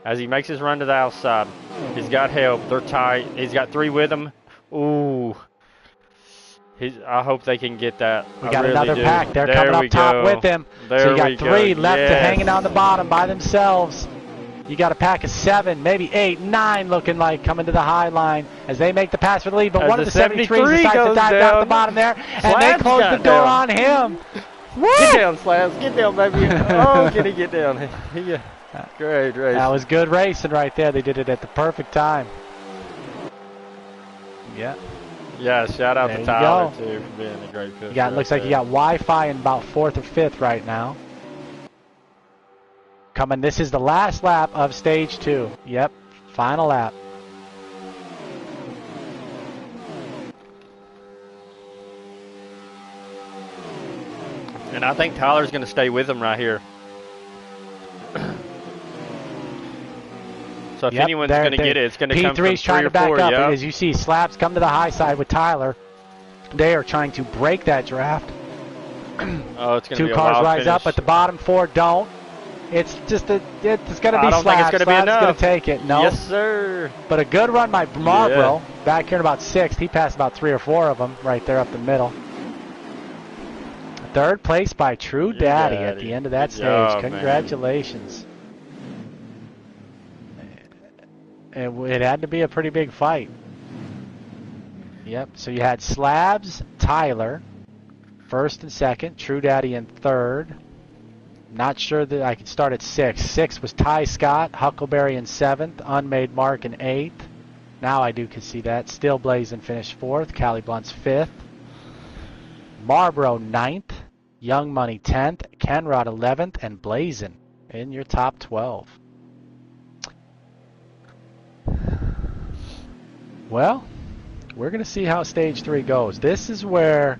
S2: As he makes his run to the outside, he's got help. They're tight. He's got 3 with him. Ooh. I hope they can get that.
S1: We got another pack. They're coming up top with him. So you got 3 left hanging on the bottom by themselves. You got a pack of 7, maybe 8, 9 looking like coming to the high line as they make the pass for the lead. But one of the 73s decides to dive down the bottom there, and they close the door on him.
S2: Get down, Slabs. Get down, baby. Oh, can he get down? Yeah. Great race.
S1: That was good racing right there. They did it at the perfect time. Yeah.
S2: Yeah, shout out to Tyler, too, for being a great pitcher.
S1: Yeah, it looks like you got Wi-Fi in about 4th or 5th right now. Coming, this is the last lap of stage 2. Yep, final lap.
S2: And I think Tyler's going to stay with him right here. So if anyone's going to get it, it's going to come from
S1: P3's trying
S2: 3
S1: to
S2: or
S1: back
S2: 4.
S1: up.
S2: Yeah.
S1: As you see, Slabs come to the high side with Tyler. They are trying to break that draft.
S2: Oh, it's going to be
S1: 2
S2: a
S1: cars
S2: wild
S1: rise
S2: finish.
S1: up, but the bottom 4 don't. It's just it's going to be Slabs.
S2: I don't think it's going to be enough.
S1: Going to take it. No.
S2: Yes, sir.
S1: But a good run by Marlboro. Back here in about 6th. He passed about 3 or 4 of them right there up the middle. 3rd place by True Daddy at the end of that stage.
S2: Job,
S1: Congratulations. It had to be a pretty big fight. Yep, so you had Slabs, Tyler, 1st and 2nd, True Daddy in 3rd. Not sure that I could start at 6th. 6th was Ty Scott, Huckleberry in 7th, Unmade Mark in 8th. Now I do see that. Still Blazin' finished 4th, Cali Blunt's 5th. Marlboro 9th, Young Money 10th, Kenrod 11th, and Blazin' in your top 12. Well, we're going to see how Stage 3 goes. This is where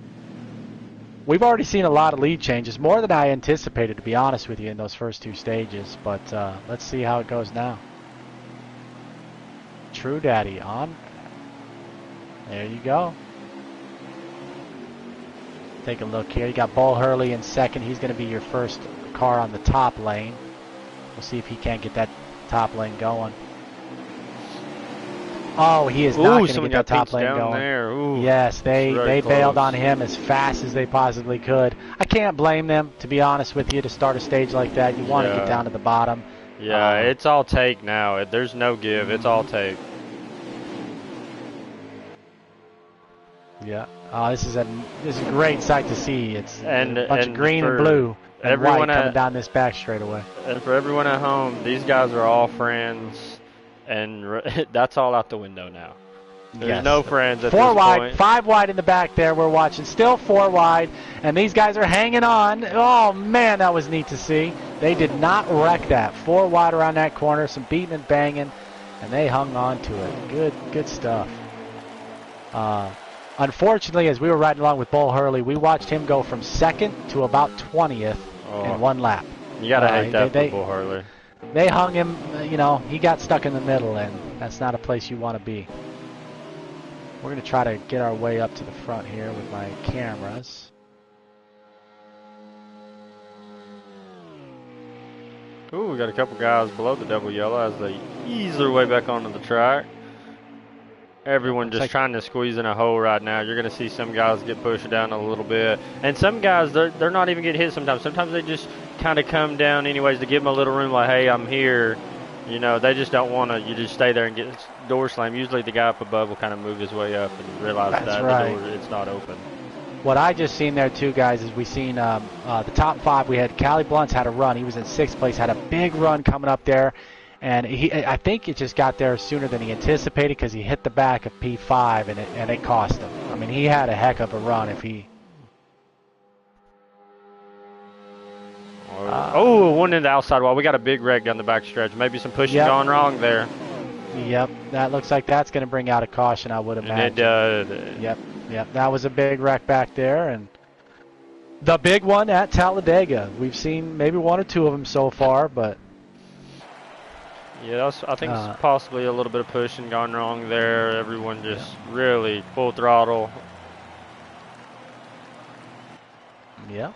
S1: we've already seen a lot of lead changes, more than I anticipated, to be honest with you, in those first 2 stages. But let's see how it goes now. True Daddy on. There you go. Take a look here. You got Bull Hurley in 2nd. He's going to be your first car on the top lane. We'll see if he can't get that top lane going. Oh, he is not going to get that top lane going.
S2: There. Ooh,
S1: yes, they
S2: close.
S1: bailed on him as fast as they possibly could. I can't blame them, to be honest with you, to start a stage like that. You want to get down to the bottom.
S2: Yeah, it's all take now. There's no give. It's all take.
S1: Yeah. This is a great sight to see. It's a bunch of green and blue and white coming down this back straightaway.
S2: And for everyone at home, these guys are all friends, and that's all out the window now. There's no friends at
S1: 4
S2: this
S1: wide,
S2: point.
S1: 5 wide in the back there. We're watching. Still 4 wide, and these guys are hanging on. Oh, man, that was neat to see. They did not wreck that. 4 wide around that corner, some beating and banging, and they hung on to it. Good stuff. Unfortunately, as we were riding along with Bull Hurley, we watched him go from 2nd to about 20th in 1 lap.
S2: You got to hate that for Bull Hurley.
S1: They hung him, he got stuck in the middle, and that's not a place you want to be. We're going to try to get our way up to the front here with my cameras.
S2: Ooh, we got a couple guys below the double yellow as they ease their way back onto the track. Everyone just trying to squeeze in a hole right now. You're going to see some guys get pushed down a little bit. And some guys, they're not even getting hit sometimes. Sometimes they just kind of come down anyways to give them a little room like, hey, I'm here. They just don't want to. You just stay there and get door slammed. Usually the guy up above will kind of move his way up and realize that the door, it's not open.
S1: What I just seen there too, guys, is we seen the top 5. We had Cali Blunt's had a run. He was in 6th place, had a big run coming up there. And I think it just got there sooner than he anticipated because he hit the back of P5 and it cost him. I mean, he had a heck of a run if he.
S2: One in the outside wall. We got a big wreck down the back stretch. Maybe some pushing gone wrong there.
S1: Yep, that looks like that's going to bring out a caution, I would imagine.
S2: And it does.
S1: Yep, that was a big wreck back there. And the big one at Talladega. We've seen maybe 1 or 2 of them so far, but.
S2: Yeah, I think it's possibly a little bit of pushing gone wrong there. Everyone just really full throttle.
S1: Yeah.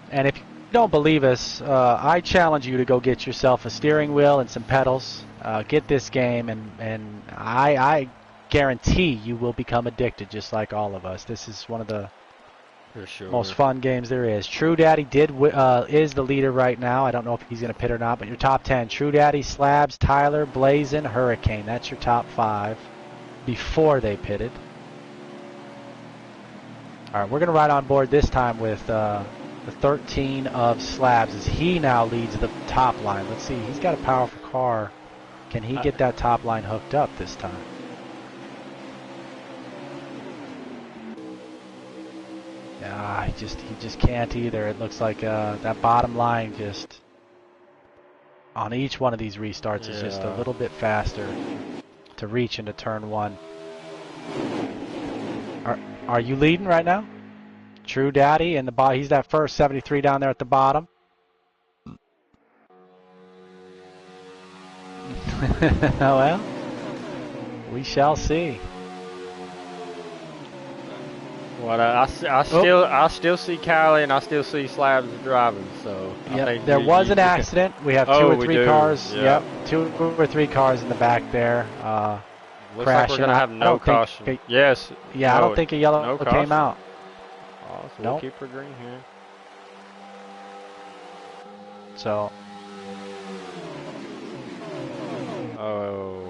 S1: And if you don't believe us, I challenge you to go get yourself a steering wheel and some pedals. Get this game, and I guarantee you will become addicted just like all of us. This is one of the most fun games there is. True Daddy is the leader right now. I don't know if he's going to pit or not, but your top 10. True Daddy, Slabs, Tyler, Blazin', Hurricane. That's your top 5 before they pitted. All right, we're going to ride on board this time with the 13 of Slabs as he now leads the top line. Let's see. He's got a powerful car. Can he get that top line hooked up this time? He just can't either. It looks like that bottom line just on each one of these restarts is just a little bit faster to reach into turn 1. Are you leading right now? True Daddy in the bottom. He's that first 73 down there at the bottom. Well, we shall see.
S2: What I still see Kylie and I still see Slabs driving. So
S1: Yep, there was an accident. We have two or three cars.
S2: Yep.
S1: 2 or 3 cars in the back there.
S2: Looks like we're gonna have no caution. Yes.
S1: Yeah,
S2: no,
S1: I don't think a yellow came out.
S2: Oh, so we'll keep her green here.
S1: So.
S2: Oh.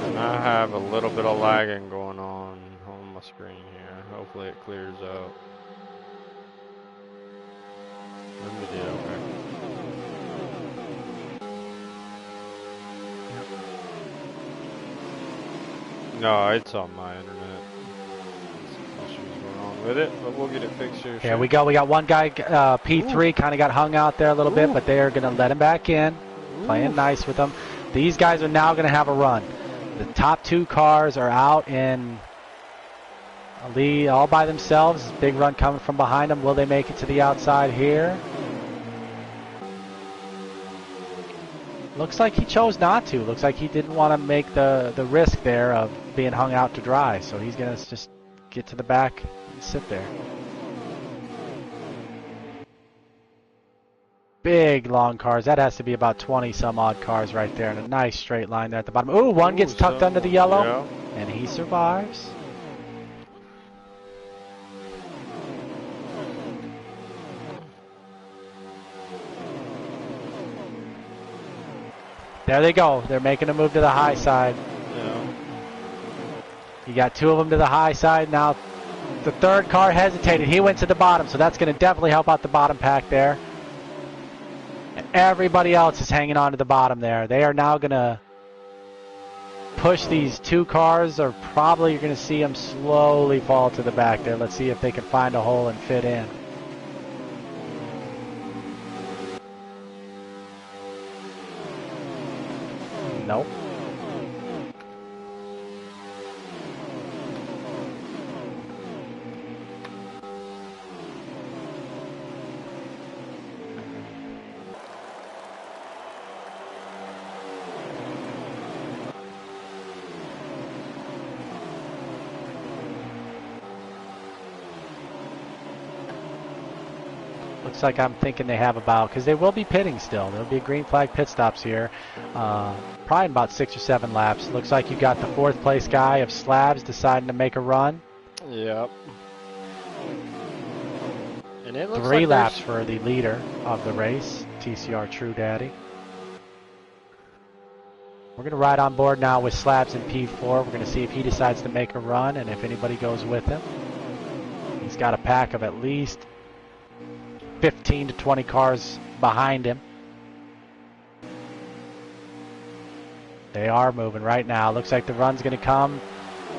S2: And I have a little bit of lagging going on my screen here. Hopefully it clears out. Let me do it, okay. No, it's on my internet. Some issues going on with it, but we'll get it fixed here.
S1: Here we go. We got one guy, P3, kind of got hung out there a little bit, but they are going to let him back in. Playing nice with them. These guys are now going to have a run. The top 2 cars are out in a lead all by themselves. Big run coming from behind them. Will they make it to the outside here? Looks like he chose not to. Looks like he didn't want to make the risk there of being hung out to dry. So he's going to just get to the back and sit there. Big long cars. That has to be about 20 some odd cars right there, and a nice straight line there at the bottom. Ooh, one gets tucked under the yellow, and he survives. There they go. They're making a move to the high side.
S2: Yeah.
S1: You got 2 of them to the high side. Now the 3rd car hesitated. He went to the bottom, so that's going to definitely help out the bottom pack there. Everybody else is hanging on to the bottom there. They are now going to push these 2 cars, or probably you're going to see them slowly fall to the back there. Let's see if they can find a hole and fit in. Nope. Looks like I'm thinking they have about, because they will be pitting still. There'll be green flag pit stops here. Probably in about 6 or 7 laps. Looks like you got the 4th place guy of Slabs deciding to make a run.
S2: Yep. And it looks
S1: 3
S2: like
S1: laps for the leader of the race, TCR True Daddy. We're going to ride on board now with Slabs in P4. We're going to see if he decides to make a run and if anybody goes with him. He's got a pack of at least 15 to 20 cars behind him. They are moving right now. Looks like the run's going to come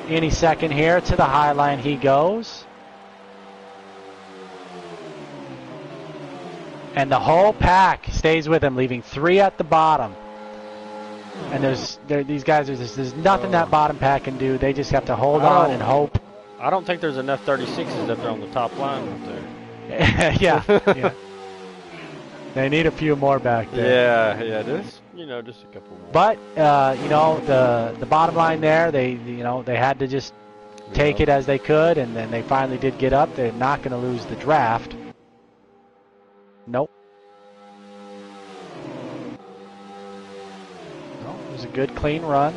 S1: any second here. To the high line he goes. And the whole pack stays with him, leaving 3 at the bottom. And these guys, there's nothing that bottom pack can do. They just have to hold on and hope.
S2: I don't think there's enough 36s up there on the top line up there.
S1: Yeah. They need a few more back there.
S2: Yeah, just a couple more.
S1: But the bottom line there, they had to just take it as they could, and then they finally did get up. They're not going to lose the draft. Nope. No, it was a good, clean run.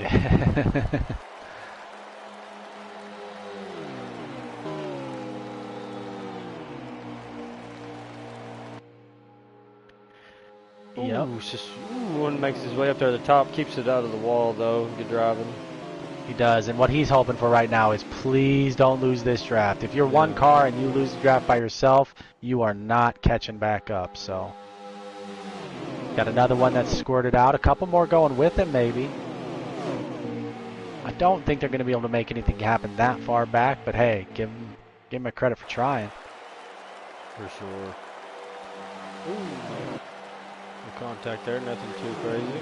S1: Yeah. Yep.
S2: One makes his way up there at the top, keeps it out of the wall though. Good driving.
S1: He does, and what he's hoping for right now is please don't lose this draft. If you're one car and you lose the draft by yourself, you are not catching back up. So, got another one that's squirted out. A couple more going with him, maybe. I don't think they're going to be able to make anything happen that far back, but hey, give him a credit for trying.
S2: For sure. Ooh. No contact there, nothing too crazy.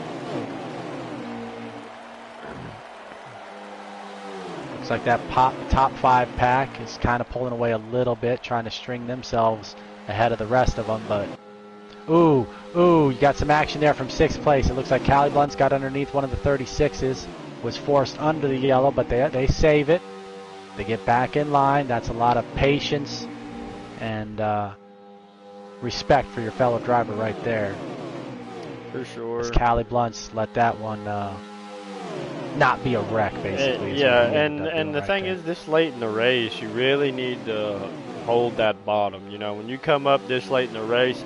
S1: Looks like that top 5 pack is kind of pulling away a little bit, trying to string themselves ahead of the rest of them, but ooh, you got some action there from 6th place. It looks like Cali Blunt's got underneath one of the 36s, was forced under the yellow, but they save it. They get back in line. That's a lot of patience and respect for your fellow driver right there.
S2: For sure.
S1: As Cali Blunt's let that one not be a wreck, basically.
S2: Yeah, and the thing is, this late in the race, you really need to hold that bottom. You know, when you come up this late in the race,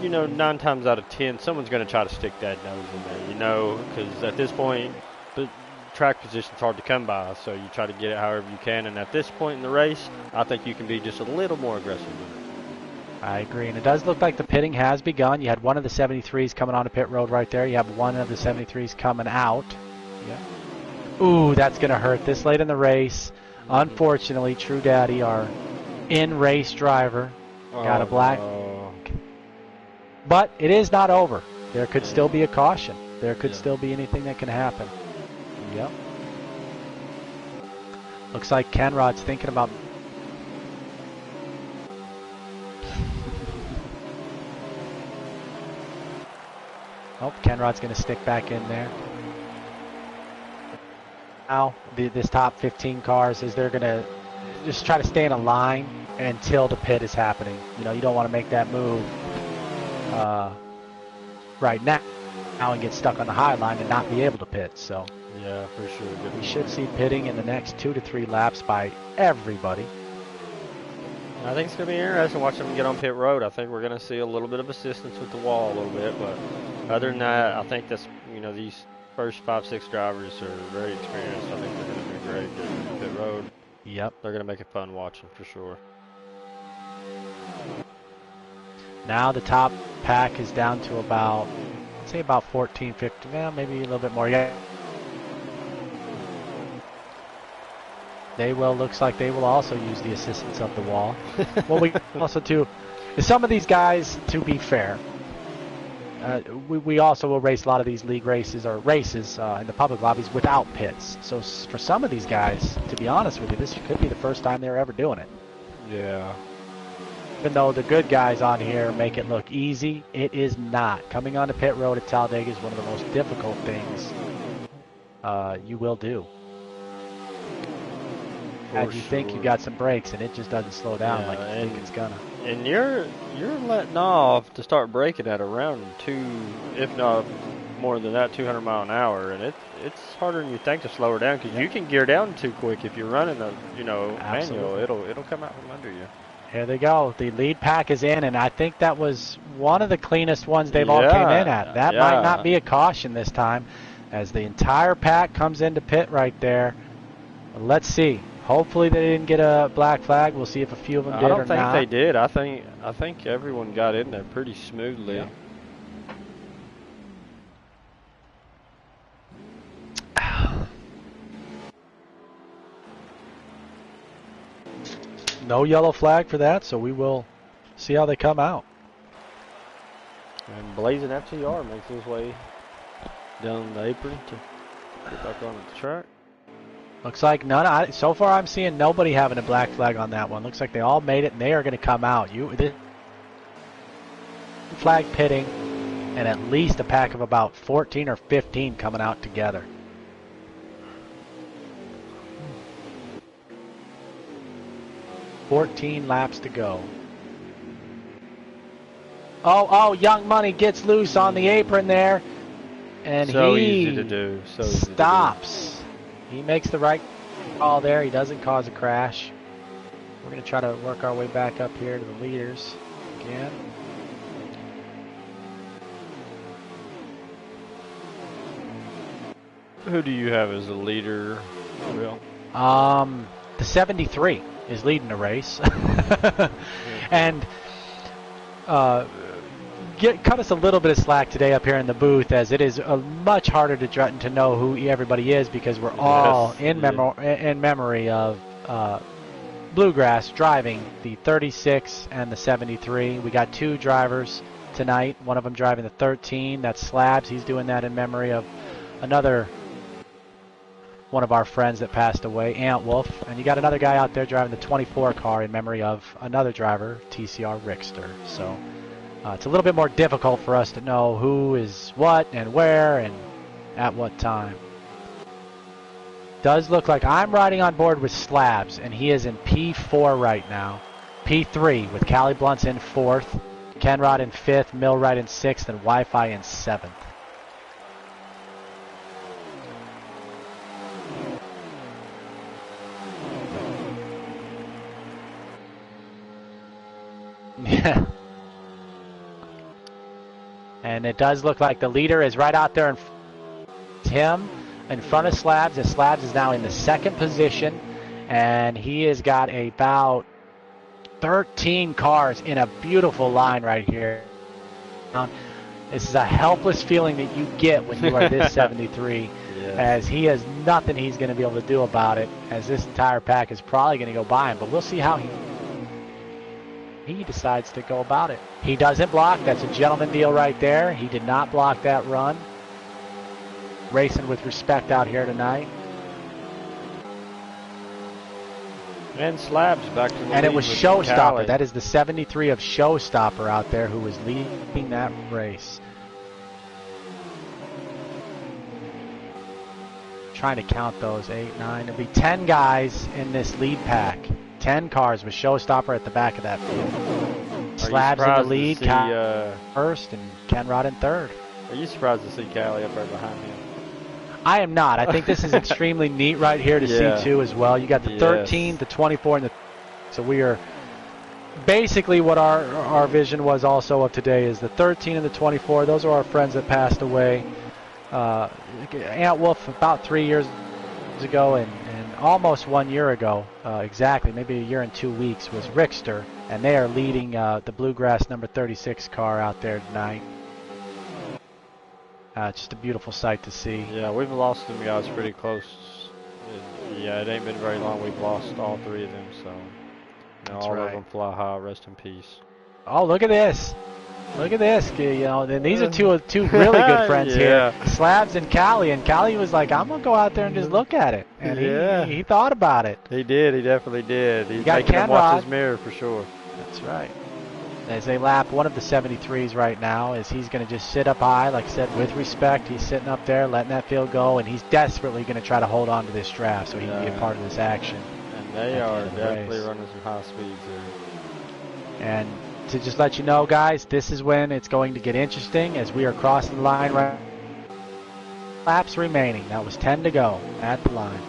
S2: you know, 9 times out of 10, someone's going to try to stick that nose in there, you know, because at this point, the track position's hard to come by, so you try to get it however you can, and at this point in the race, I think you can be just a little more aggressive with it.
S1: I agree, and it does look like the pitting has begun. You had one of the 73s coming onto pit road right there. You have one of the 73s coming out. Yeah. Ooh, that's going to hurt this late in the race. Unfortunately, True Daddy, our in-race driver, got a black.
S2: No.
S1: But it is not over. There could still be a caution. There could still be anything that can happen. Yep. Looks like Kenrod's thinking about... Oh, Kenrod's going to stick back in there. Now, this top 15 cars is they're going to just try to stay in a line until the pit is happening. You know, you don't want to make that move right now and get stuck on the high line and not be able to pit. So
S2: Yeah, for sure.
S1: We should see pitting in the next 2 to 3 laps by everybody.
S2: I think it's going to be interesting watching them get on pit road. I think we're going to see a little bit of assistance with the wall a little bit, but other than that, I think that's, you know, these first 5, 6 drivers are very experienced. I think they're going to do great getting on pit road.
S1: Yep.
S2: They're going to make it fun watching for sure.
S1: Now the top pack is down to about, let's say about 14, 15, well, maybe a little bit more. Yeah. They will, looks like they will also use the assistance of the wall. What we also do is some of these guys, to be fair, we also will race a lot of these league races or races in the public lobbies without pits. So for some of these guys, to be honest with you, this could be the first time they're ever doing it.
S2: Yeah.
S1: Even though the good guys on here make it look easy, it is not. Coming onto pit road at Talladega is one of the most difficult things you will do. And you think you got some brakes, and it just doesn't slow down like you think it's gonna.
S2: And you're letting off to start braking at around 2, if not more than that, 200 mile an hour, and it's harder than you think to slow her down because you can gear down too quick if you're running a manual. It'll come out from under you.
S1: Here they go. The lead pack is in, and I think that was one of the cleanest ones they've all came in at. That might not be a caution this time, as the entire pack comes into pit right there. Let's see. Hopefully they didn't get a black flag. We'll see if a few of them did or not.
S2: I don't think they did. I think everyone got in there pretty smoothly.
S1: Yeah. No yellow flag for that, so we will see how they come out.
S2: And Blazing FTR makes his way down the apron to get back on the track.
S1: Looks like none. So far, I'm seeing nobody having a black flag on that one. Looks like they all made it, and they are going to come out. This flag pitting, and at least a pack of about 14 or 15 coming out together. $14 laps to go. Oh, Young Money gets loose on the apron there, and
S2: so
S1: he
S2: easy to do. So
S1: stops. He makes the right call there. He doesn't cause a crash. We're going to try to work our way back up here to the leaders again.
S2: Who do you have as a leader, Will?
S1: The 73 is leading the race. And cut us a little bit of slack today up here in the booth, as it is much harder to know who everybody is, because we're all in memory of Bluegrass driving the 36 and the 73. We got 2 drivers tonight. One of them driving the 13. That's Slabs. He's doing that in memory of another one of our friends that passed away, Ant Wolf. And you got another guy out there driving the 24 car in memory of another driver, TCR Rickster. So it's a little bit more difficult for us to know who is what and where and at what time. Does look like I'm riding on board with Slabs, and he is in P4 right now. P3 with Callie Blunts in 4th, Kenrod in 5th, Millwright in 6th, and Wi-Fi in 7th. Yeah. And it does look like the leader is right out there in him in front of Slabs, and Slabs is now in the 2nd position, and he has got about 13 cars in a beautiful line right here. This is a helpless feeling that you get when you are this 73, yes. As he has nothing he's going to be able to do about it, as this entire pack is probably going to go by him, but we'll see how he decides to go about it. He doesn't block. That's a gentleman deal right there. He did not block that run. Racing with respect out here tonight.
S2: And Slabs back to the lead.
S1: And it was Showstopper. That is the 73 of Showstopper out there who was leading that race. Trying to count those, 8, 9. It'll be 10 guys in this lead pack. 10 cars with Showstopper at the back of that field. Slabs in the lead, first, and Kenrod in 3rd.
S2: Are you surprised to see Callie up there behind him?
S1: I am not. I think this is extremely neat right here to see too as well. You got the 13, the 24, and the so we are basically what our vision was also of today is the 13 and the 24. Those are our friends that passed away. Ant Wolf about 3 years ago and almost 1 year ago, exactly, maybe a year and 2 weeks, was Rickster, and they are leading the Bluegrass number 36 car out there tonight. Just a beautiful sight to see.
S2: Yeah, we've lost them guys pretty close. It ain't been very long. We've lost all 3 of them, so all of them fly high. Rest in peace.
S1: Oh, look at this! Look at this! You know, and these are two really good friends here, Slabs and Callie. And Callie was like, "I'm gonna go out there and just look at it." And he thought about it.
S2: He did. He definitely did. He's making him watch his mirror for sure.
S1: That's right. As they lap one of the 73s right now, as he's going to just sit up high, like I said, with respect. He's sitting up there, letting that field go, and he's desperately going to try to hold on to this draft so he can be a part of this action.
S2: And they are definitely running some high speeds there.
S1: And to just let you know, guys, this is when it's going to get interesting as we are crossing the line right. Laps remaining. That was 10 to go at the line.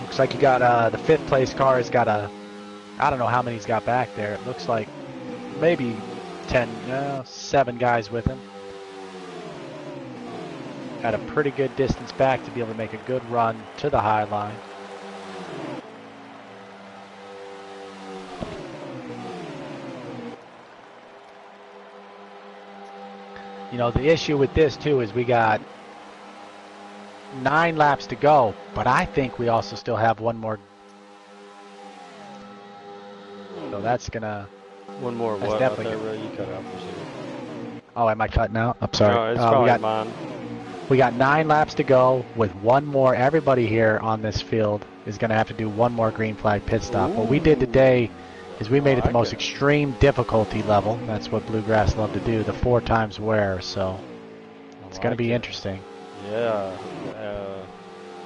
S1: Looks like you got the 5th place car has got I don't know how many he's got back there. It looks like maybe 7 guys with him. Got a pretty good distance back to be able to make a good run to the high line. You know, the issue with this too is we got 9 laps to go, but I think we also still have one more. So that's gonna.
S2: One more what? Definitely you cut out for a second.
S1: Oh, am I cutting out? I'm sorry.
S2: No, it's probably mine.
S1: We got 9 laps to go with one more. Everybody here on this field is going to have to do one more green flag pit stop. What we did today is we made it the most extreme difficulty level. That's what Bluegrass love to do, the 4 times wear. So it's going to be interesting.
S2: Yeah.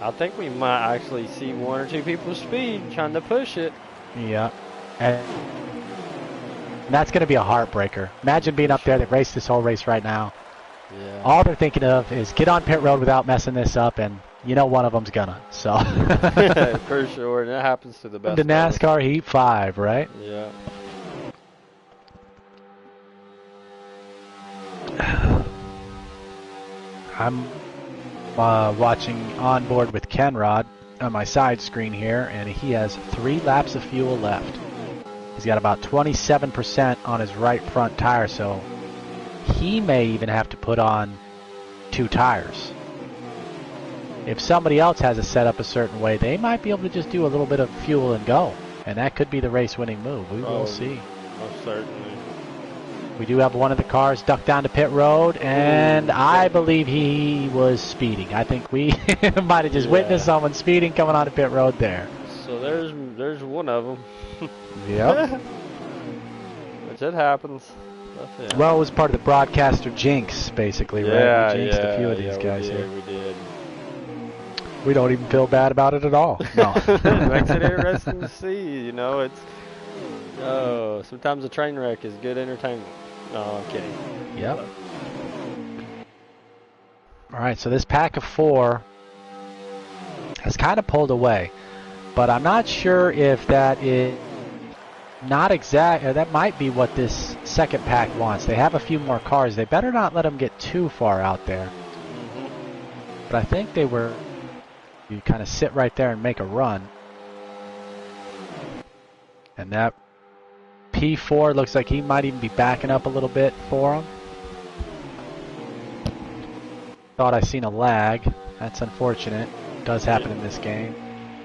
S2: I think we might actually see 1 or 2 people speed trying to push it.
S1: Yeah. And that's going to be a heartbreaker. Imagine being up there that raced this whole race right now.
S2: Yeah.
S1: All they're thinking of is get on pit road without messing this up, and you know one of them's gonna. So
S2: for sure, and that happens to the best.
S1: The NASCAR Heat 5, right?
S2: Yeah.
S1: I'm watching on board with Kenrod on my side screen here, and he has 3 laps of fuel left. He's got about 27% on his right front tire, so he may even have to put on 2 tires if somebody else has a setup a certain way, they might be able to just do a little bit of fuel and go. And that could be the race-winning move. We will see.
S2: Most certainly.
S1: We do have one of the cars ducked down to pit road, and I believe he was speeding. I think we might have just witnessed someone speeding coming onto pit road there.
S2: So there's one of them.
S1: Yep.
S2: Which it happens.
S1: Well, it was part of the broadcaster jinx, basically, right? We jinxed a few of these guys here.
S2: We did.
S1: We don't even feel bad about it at all. No.
S2: It makes it interesting to see. You know, it's sometimes a train wreck is good entertainment. No, I'm kidding.
S1: Yep. All right, so this pack of 4 has kind of pulled away, but I'm not sure if that is not exact. That might be what this second pack wants. They have a few more cars. They better not let them get too far out there. But I think they were. You kind of sit right there and make a run, and that P4 looks like he might even be backing up a little bit for him. Thought I seen a lag. That's unfortunate. Does happen in this game.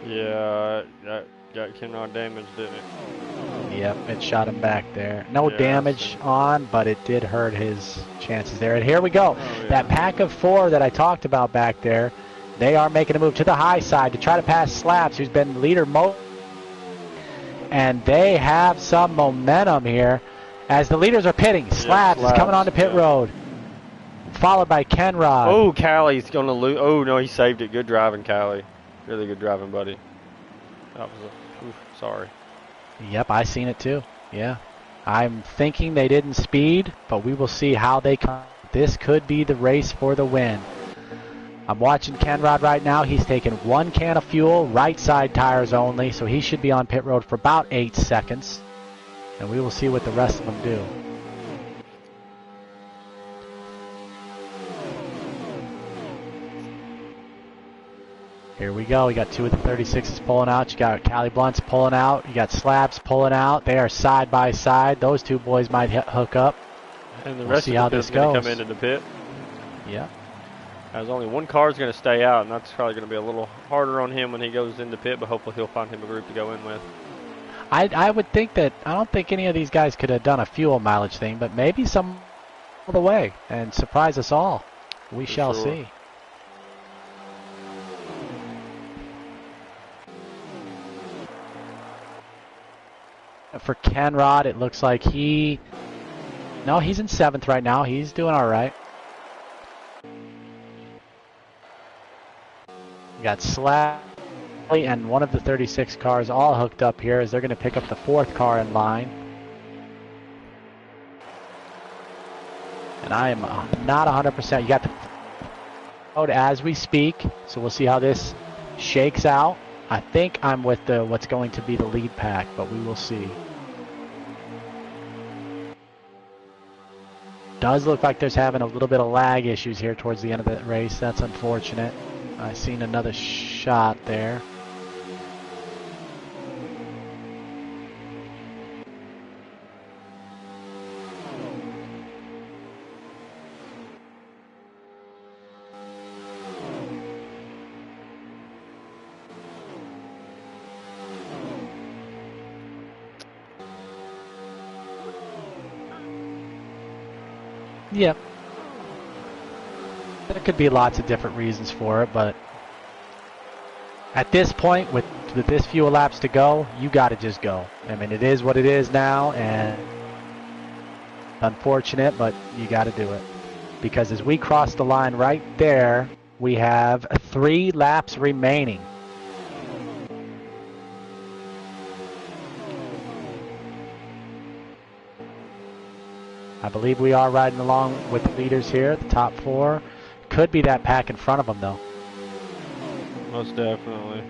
S2: Yeah, that got Kenrod damaged, didn't it?
S1: Yep, it shot him back there. No damage on, but it did hurt his chances there. And here we go. That pack of 4 that I talked about back there, they are making a move to the high side to try to pass Slabs, who's been leader most. And they have some momentum here as the leaders are pitting. Slabs is coming onto pit road, followed by Kenrod.
S2: Oh, Callie's going to lose. Oh, no, he saved it. Good driving, Callie. Really good driving, buddy. That was sorry.
S1: Yep, I seen it too. Yeah. I'm thinking they didn't speed, but we will see how they come. This could be the race for the win. I'm watching Kenrod right now. He's taken 1 can of fuel, right side tires only, so he should be on pit road for about 8 seconds. And we will see what the rest of them do. Here we go. We got 2 of the 36s pulling out. You got Callie Blunts pulling out. You got Slabs pulling out. They are side by side. Those 2 boys might hook up.
S2: And the rest of the pit's going to come into the pit.
S1: Yeah.
S2: There's only 1 car's going to stay out, and that's probably going to be a little harder on him when he goes into pit, but hopefully he'll find him a group to go in with.
S1: I would think that, I don't think any of these guys could have done a fuel mileage thing, but maybe some all the way and surprise us all. We shall see. For Kenrod, it looks like he's in 7th right now. He's doing all right. We got Slab and one of the 36 cars all hooked up here as they're going to pick up the 4th car in line. And I am not 100%. You got the road as we speak, so we'll see how this shakes out. I think I'm with what's going to be the lead pack, but we will see. Does look like there's having a little bit of lag issues here towards the end of the race. That's unfortunate. I seen another shot there. Yep. There could be lots of different reasons for it, but at this point, with this few laps to go, you got to just go. I mean, it is what it is now, and unfortunate, but you got to do it. Because as we cross the line right there, we have 3 laps remaining. I believe we are riding along with the leaders here, the top 4. Could be that pack in front of them, though.
S2: Most definitely.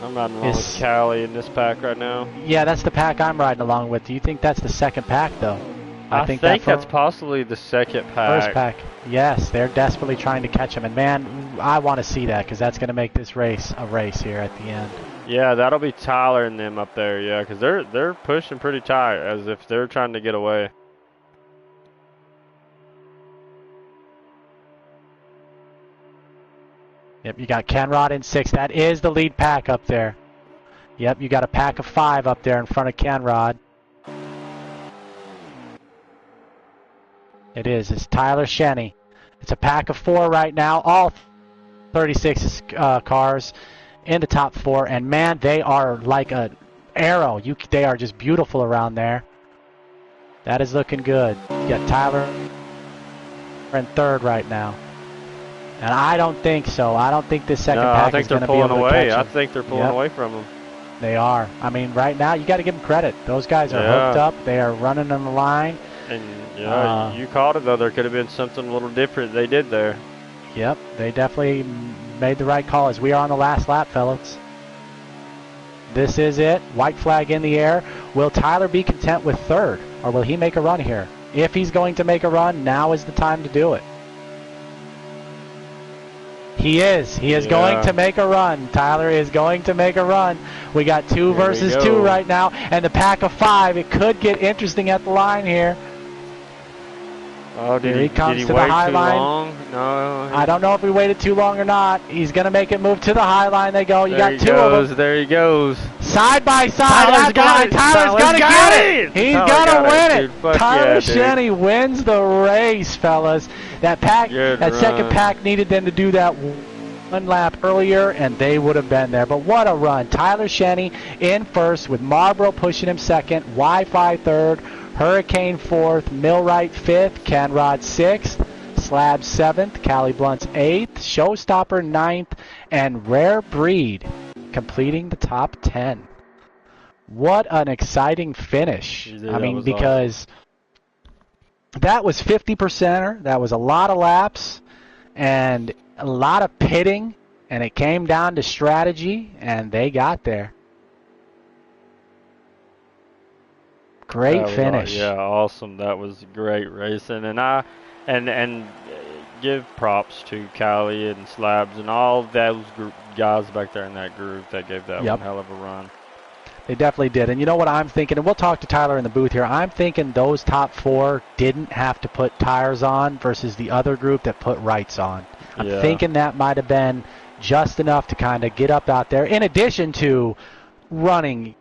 S2: I'm riding along with Callie in this pack right now.
S1: Yeah, that's the pack I'm riding along with. Do you think that's the second pack, though?
S2: I think that's possibly the second pack.
S1: First pack. Yes, they're desperately trying to catch him. And, man, I want to see that because that's going to make this race a race here at the end.
S2: Yeah, that'll be Tyler and them up there, yeah, because they're pushing pretty tight as if they're trying to get away.
S1: Yep, you got Kenrod in 6th. That is the lead pack up there. Yep, you got a pack of 5 up there in front of Kenrod. It is. It's Tyler Shenny. It's a pack of 4 right now. All 36 cars in the top 4. And, man, they are like an arrow. They are just beautiful around there. That is looking good. You got Tyler in 3rd right now. And I don't think so. I don't think this second pack is going to be able to catch him.
S2: I think they're pulling away from him.
S1: They are. I mean, right now, you got to give them credit. Those guys are hooked up. They are running on the line.
S2: And, you called it, though. There could have been something a little different they did there.
S1: Yep, they definitely made the right call as we are on the last lap, fellas. This is it. White flag in the air. Will Tyler be content with 3rd, or will he make a run here? If he's going to make a run, now is the time to do it. He is. He is going to make a run. Tyler is going to make a run. We got 2 versus 2 right now, and the pack of 5. It could get interesting at the line here.
S2: Oh,
S1: here he comes to the high line.
S2: No.
S1: I don't know if we waited too long or not. He's going to make it move to the high line. They go. You got 2 of them.
S2: There he goes.
S1: Side by side. Tyler's going to get it. He's going to win it. Tyler Shenny wins the race, fellas. That second pack needed them to do that one lap earlier, and they would have been there. But what a run. Tyler Shenny in 1st with Marlboro pushing him 2nd, Wi-Fi 3rd, Hurricane 4th, Millwright 5th, Kenrod 6th, Slab 7th, Cali Blunt's 8th, Showstopper 9th, and Rare Breed completing the top 10. What an exciting finish. I mean, because that was 50%er. That was a lot of laps and a lot of pitting, and it came down to strategy, and they got there. Great finish.
S2: Awesome. That was great racing, and give props to Cali and Slabs and all those guys back there in that group that gave that one hell of a run.
S1: They definitely did. And you know what I'm thinking, and we'll talk to Tyler in the booth here, I'm thinking those top 4 didn't have to put tires on versus the other group that put rights on. I'm thinking that might have been just enough to kind of get up out there, in addition to running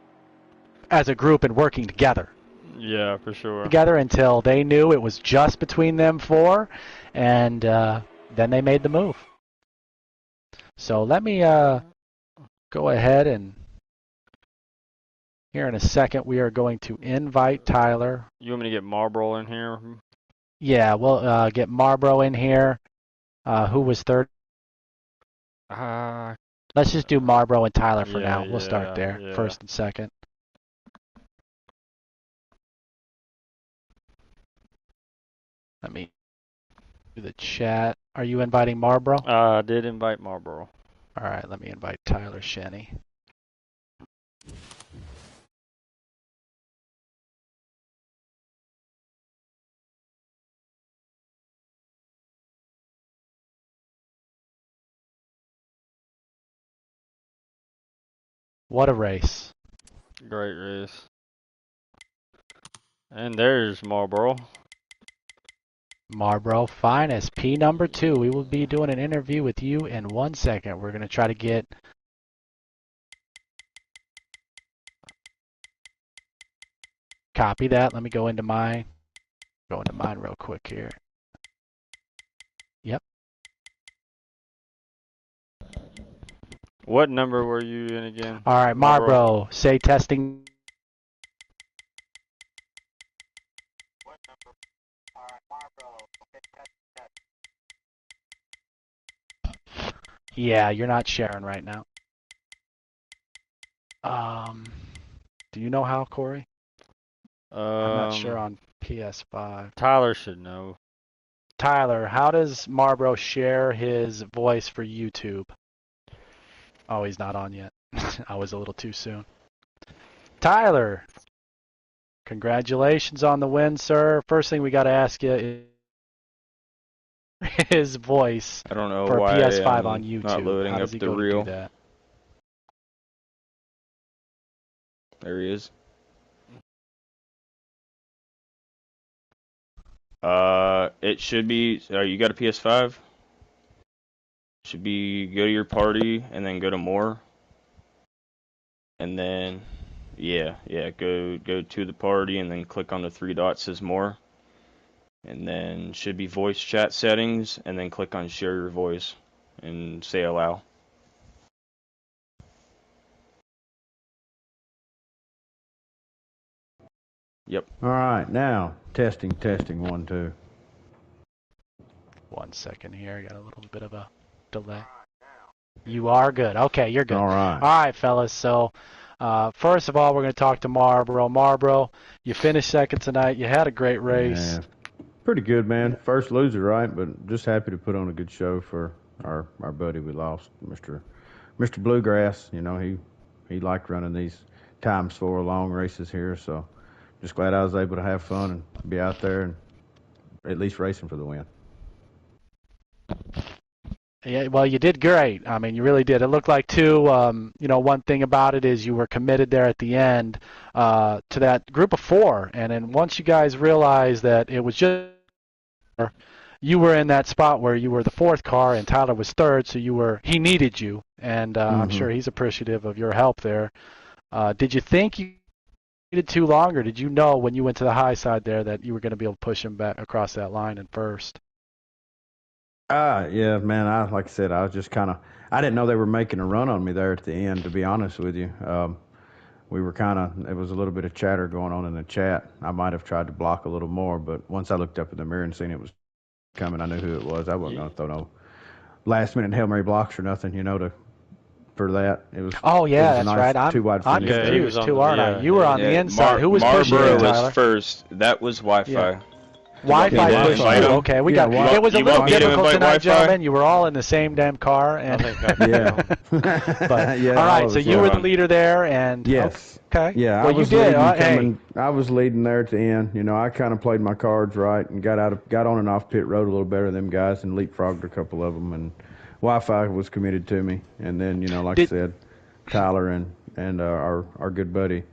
S1: as a group and working together.
S2: Yeah, for sure.
S1: Together until they knew it was just between them 4, and then they made the move. So let me go ahead and here in a second we are going to invite Tyler.
S2: You want me to get Marlboro in here?
S1: Yeah, we'll get Marlboro in here. Who was 3rd? Let's just do Marlboro and Tyler for now. We'll start there, 1st and 2nd. Let me do the chat. Are you inviting Marlboro?
S2: I did invite Marlboro.
S1: All right, let me invite Tyler Shenny. What a race.
S2: Great race. And there's Marlboro.
S1: Marlboro Finest, P number 2. We will be doing an interview with you in 1 second. We're going to try to get copy that. Let me go into mine real quick here. Yep.
S2: What number were you in again?
S1: All right, Marlboro, say testing. Yeah, you're not sharing right now. Do you know how, Corey? I'm not sure on PS5.
S2: Tyler should know.
S1: Tyler, how does Marlboro share his voice for YouTube? Oh, he's not on yet. I was a little too soon. Tyler, congratulations on the win, sir. First thing we got to ask you is his voice
S3: I don't know
S1: for
S3: why
S1: PS5 on YouTube.
S3: Not loading
S1: How
S3: up
S1: does he
S3: the
S1: go
S3: reel.
S1: to do that?
S3: There he is. It should be. You got a PS5? Should be go to your party and then go to more, and then go to the party and then click on the three dots says more, and then should be voice chat settings and then click on share your voice and say allow. Yep.
S4: All right, now testing, 1, 2.
S1: 1 second here. Got a little bit of a delay. You are good. Okay, you're good.
S4: All right.
S1: All right, fellas. So, first of all, we're going to talk to Marlboro. Marlboro, you finished second tonight. You had a great race.
S4: Yeah, pretty good, man. First loser, right? But just happy to put on a good show for our buddy we lost, Mr. Bluegrass. You know, he liked running these ×4 long races here, so just glad I was able to have fun and be out there and at least racing for the win.
S1: Yeah, well, you did great. I mean, you really did. It looked like, too, one thing about it is you were committed there at the end to that group of 4. And then once you guys realized that it was just you were in that spot where you were the 4th car and Tyler was 3rd, so he needed you. And I'm sure he's appreciative of your help there. Did you think you needed too long, or did you know when you went to the high side there that you were going to be able to push him back across that line in first?
S4: Yeah, man. Like I said, I was just I didn't know they were making a run on me there at the end, to be honest with you. We were there was a little bit of chatter going on in the chat. I might have tried to block a little more, but once I looked up in the mirror and seen it was coming, I knew who it was. I wasn't going to throw no last minute Hail Mary blocks or nothing, for that. It was.
S1: Oh, yeah,
S4: it was
S1: that's
S4: nice
S1: right. I'm
S4: finish.
S1: confused, too, aren't I? You were on the inside. Who was pushing you,
S3: Marlboro
S1: Tyler?
S3: was first. That was Wi-Fi.
S1: Yeah. Wi-Fi
S3: Yeah,
S1: pushed you.
S3: invite him.
S1: Okay, we
S4: Yeah,
S1: got. It was a
S3: you
S1: little
S3: want me to
S1: difficult
S3: invite
S1: tonight,
S3: Wi-Fi?
S1: gentlemen. You were all in the same damn car, and
S4: Yeah.
S1: but
S4: Yeah,
S1: all right.
S4: all
S1: So
S4: of
S1: you
S4: us
S1: were
S4: were.
S1: the leader there, and
S4: Yes.
S1: okay.
S4: Yeah,
S1: well,
S4: I was
S1: you did.
S4: leading
S1: Hey,
S4: I was leading there at the end. I kind of played my cards right and got on and off pit road a little better than them guys and leapfrogged a couple of them. And Wi-Fi was committed to me. And then, like I said, Tyler and our good buddy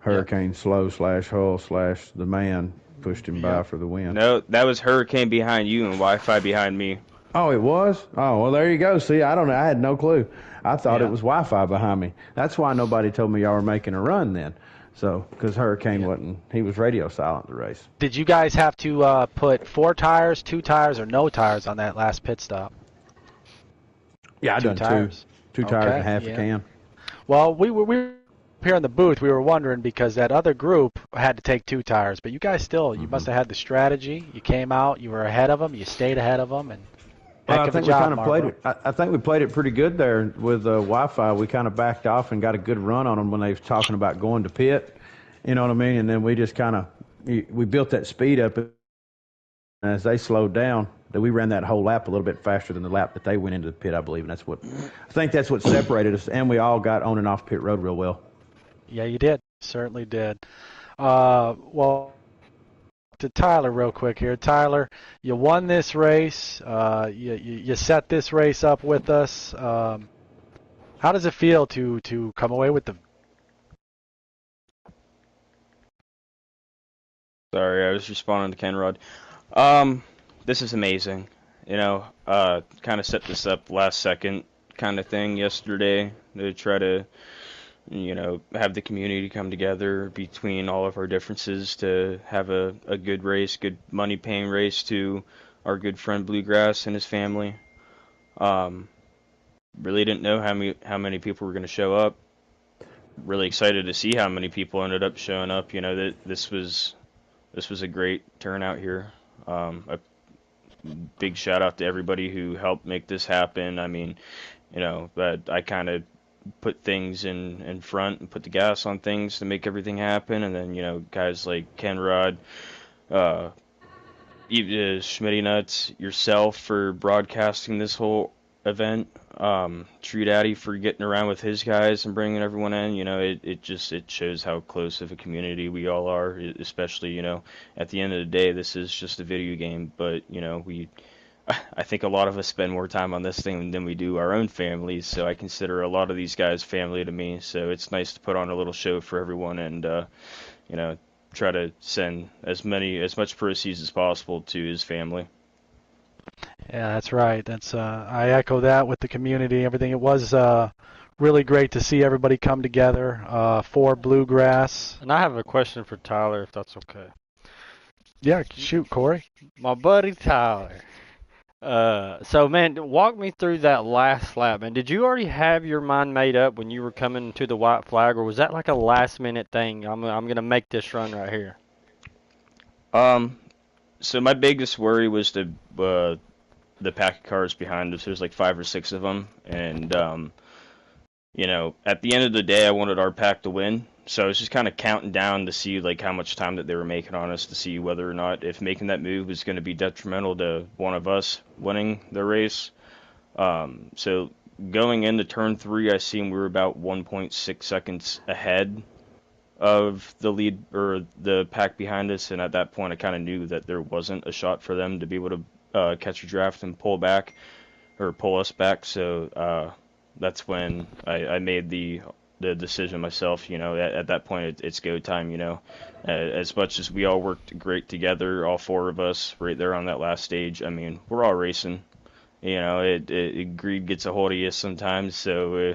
S4: Hurricane Slow / Hull / the man pushed him by for the win.
S3: No, that was Hurricane behind you and Wi-Fi behind me.
S4: Oh, it was? Oh, well, there you go. See, I don't know. I had no clue. I thought it was Wi-Fi behind me. That's why nobody told me y'all were making a run then. So, because Hurricane he was radio silent the race.
S1: did you guys have to put 4 tires, 2 tires, or no tires on that last pit stop?
S4: Yeah, I done
S1: tires.
S4: 2 tires
S1: Okay,
S4: and half a can.
S1: Well, we were here in the booth. We were wondering because that other group had to take 2 tires, but you guys still, you must have had the strategy. You came out, you were ahead of them, you stayed ahead of them, and
S4: Well,
S1: heck
S4: I
S1: of a
S4: think
S1: job,
S4: we kind of played
S1: Marlboro.
S4: it. I think we played it pretty good there with Wi-Fi. We kind of backed off and got a good run on them when they was talking about going to pit. You know what I mean? And then we just we built that speed up. And as they slowed down, that we ran that whole lap a little bit faster than the lap that they went into the pit, I believe. And I think that's what separated us. And we all got on and off pit road real well.
S1: Yeah, you did. Certainly did. Well, to Tyler real quick here. Tyler, you won this race. You set this race up with us. How does it feel to come away with the...
S3: Sorry, I was responding to Kenrod. This is amazing. Kind of set this up last second kind of thing yesterday to try to, have the community come together between all of our differences to have a good race, good money paying race to our good friend Bluegrass and his family. Really didn't know how many people were going to show up. Really excited to see how many people ended up showing up. That this was a great turnout here. A big shout out to everybody who helped make this happen. I mean, that I kind of put things in front and put the gas on things to make everything happen. And then, guys like Kenrod, Schmitty Nuts, yourself for broadcasting this whole event, True Daddy for getting around with his guys and bringing everyone in. It shows how close of a community we all are, especially, at the end of the day, this is just a video game, but, I think a lot of us spend more time on this thing than we do our own families, so I consider a lot of these guys family to me, so it's nice to put on a little show for everyone and, try to send as much proceeds as possible to his family.
S1: Yeah, that's right. That's I echo that with the community, everything. It was really great to see everybody come together for Bluegrass.
S2: And I have a question for Tyler, if that's okay.
S1: Yeah, shoot, Corey.
S2: My buddy Tyler. So man, walk me through that last lap, man. Did you already have your mind made up when you were coming to the white flag, or was that like a last minute thing? I'm gonna make this run right here.
S3: Um, so my biggest worry was the pack of cars behind us. There's like 5 or 6 of them, and at the end of the day, I wanted our pack to win. So I was just kind of counting down to see like how much time that they were making on us to see whether or not if making that move was going to be detrimental to one of us winning the race. So going into turn 3, I seen we were about 1.6 seconds ahead of the lead or the pack behind us, and at that point, I kind of knew that there wasn't a shot for them to be able to catch a draft and pull back or pull us back. So that's when I made the decision myself. At that point, it's go time. As much as we all worked great together, all 4 of us, right there on that last stage. I mean, we're all racing. Greed gets a hold of you sometimes. So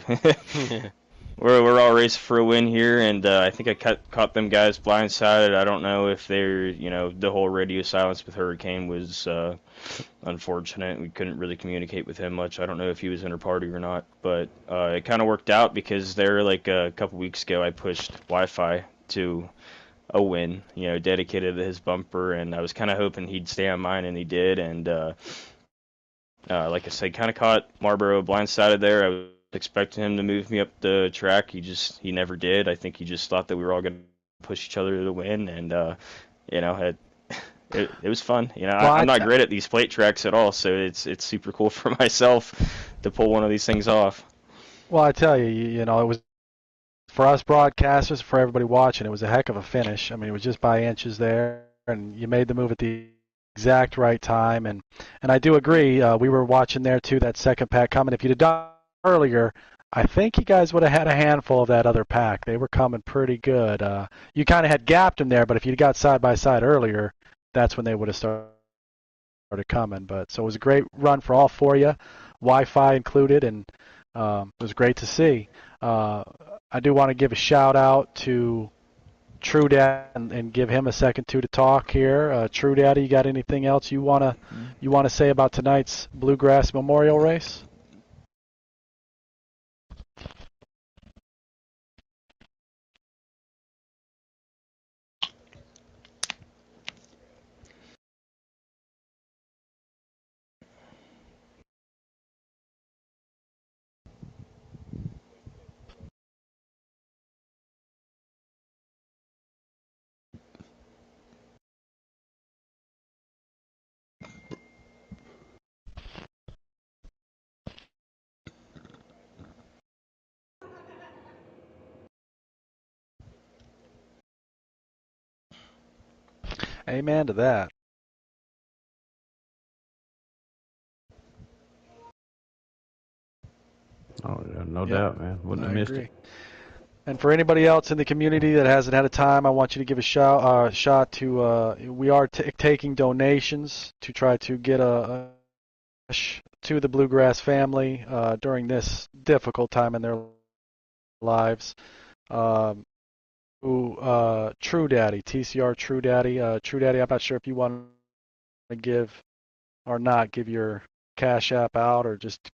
S3: we're all racing for a win here, and I think I caught them guys blindsided. I don't know if they're, the whole radio silence with Hurricane was unfortunate. We couldn't really communicate with him much. I don't know if he was in her party or not, but it kind of worked out because there, like a couple weeks ago, I pushed Wi-Fi to a win, dedicated to his bumper, and I was kind of hoping he'd stay on mine, and he did, and like I said, kind of caught Marlboro blindsided there. I was expecting him to move me up the track. He never did. I think he just thought that we were all going to push each other to the win, and it was fun.
S1: Well,
S3: I'm not great at these plate tracks at all, so it's super cool for myself to pull one of these things off.
S1: Well, I tell you, it was for us broadcasters, for everybody watching. It was a heck of a finish. I mean, it was just by inches there, and you made the move at the exact right time. And I do agree. We were watching there too. That second pack coming. If you'd have done it earlier, I think you guys would have had a handful of that other pack. They were coming pretty good. You kind of had gapped them there, but if you'd got side by side earlier, that's when they would have started coming. But so it was a great run for all 4 of you, Wi-Fi included, and it was great to see. I do want to give a shout out to True Daddy and give him a second to talk here. True Daddy, you got anything else you wanna say about tonight's Bluegrass Memorial race? Amen to that.
S4: Oh, yeah, no
S1: Yeah,
S4: doubt, man. Wouldn't have
S1: I
S4: missed
S1: agree.
S4: it.
S1: And for anybody else in the community that hasn't had a time, I want you to give a shot to. We are taking donations to try to get a to the Bluegrass family during this difficult time in their lives. Um, True Daddy, TCR True Daddy. True Daddy, I'm not sure if you want to give or not give your Cash App out or just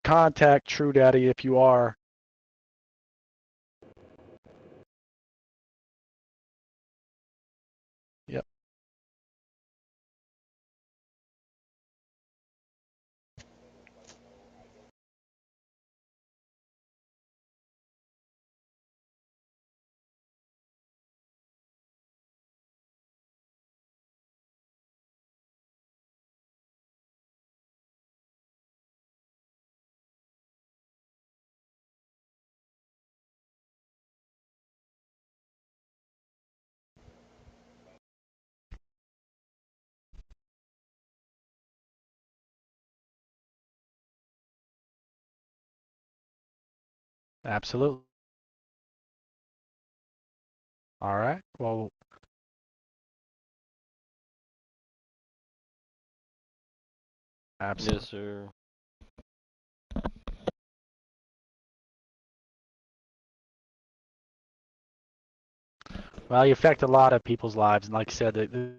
S1: contact True Daddy if you are. Yep, absolutely. All right. Well, Absolutely.
S2: Yes, sir.
S1: Well, you affect a lot of people's lives, and like I said, the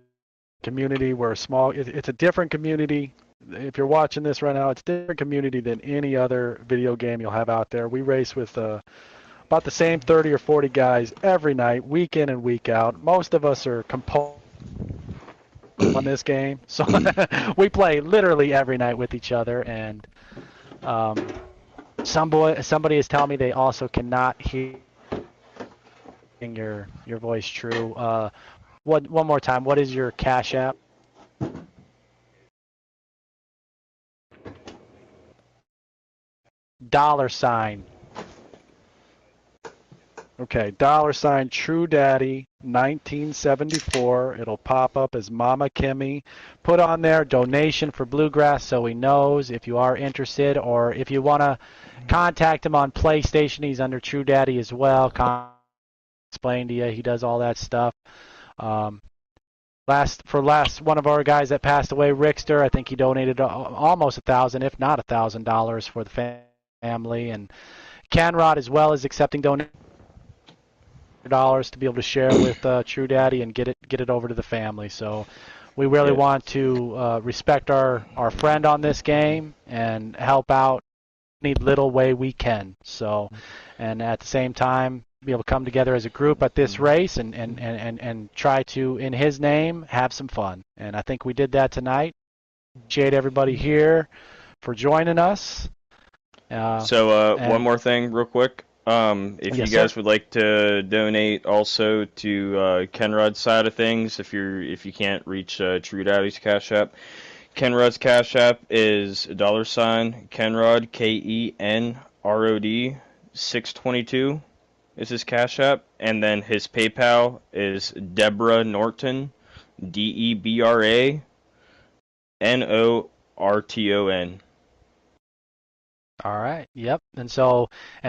S1: community, we're small. It's a different community. If you're watching this right now, it's a different community than any other video game you'll have out there. We race with about the same 30 or 40 guys every night, week in and week out. Most of us are composed on this game, so we play literally every night with each other. And somebody is telling me they also cannot hear your voice. True. One more time. What is your Cash App? $. Okay, $ True Daddy 1974. It'll pop up as Mama Kimmy. Put on there donation for Bluegrass so he knows if you are interested, or if you want to contact him on PlayStation, he's under True Daddy as well. Explain to you, he does all that stuff. Last one of our guys that passed away, Rickster, I think he donated almost $1,000, if not $1,000, for the family. And Canrod as well is accepting donations to be able to share with True Daddy and get it over to the family. So we really want to respect our friend on this game and help out any little way we can. So, and at the same time, be able to come together as a group at this race and try to, in his name, have some fun. And I think we did that tonight. Appreciate everybody here for joining us.
S3: One more thing real quick. If
S1: Yes,
S3: you guys
S1: sir.
S3: would like to donate also to Kenrod's side of things, if you can't reach True Daddy's Cash App, Kenrod's Cash App is $ Kenrod KENROD 622 is his Cash App, and then his PayPal is Deborah Norton DEBRA NORTON.
S1: All right. Yep. And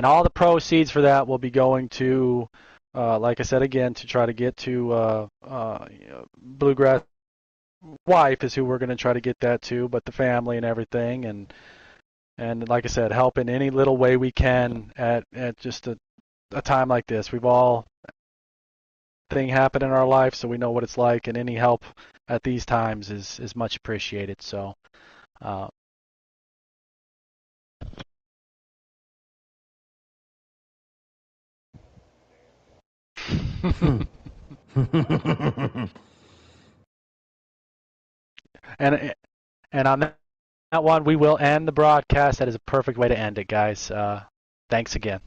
S1: all the proceeds for that will be going to, like I said again, to try to get to Bluegrass wife is who we're going to try to get that to, but the family and everything, and like I said, help in any little way we can at just a time like this. We've all thing happen in our life, so we know what it's like, and any help at these times is much appreciated. So. and on that one, we will end the broadcast. That is a perfect way to end it, guys. Thanks again.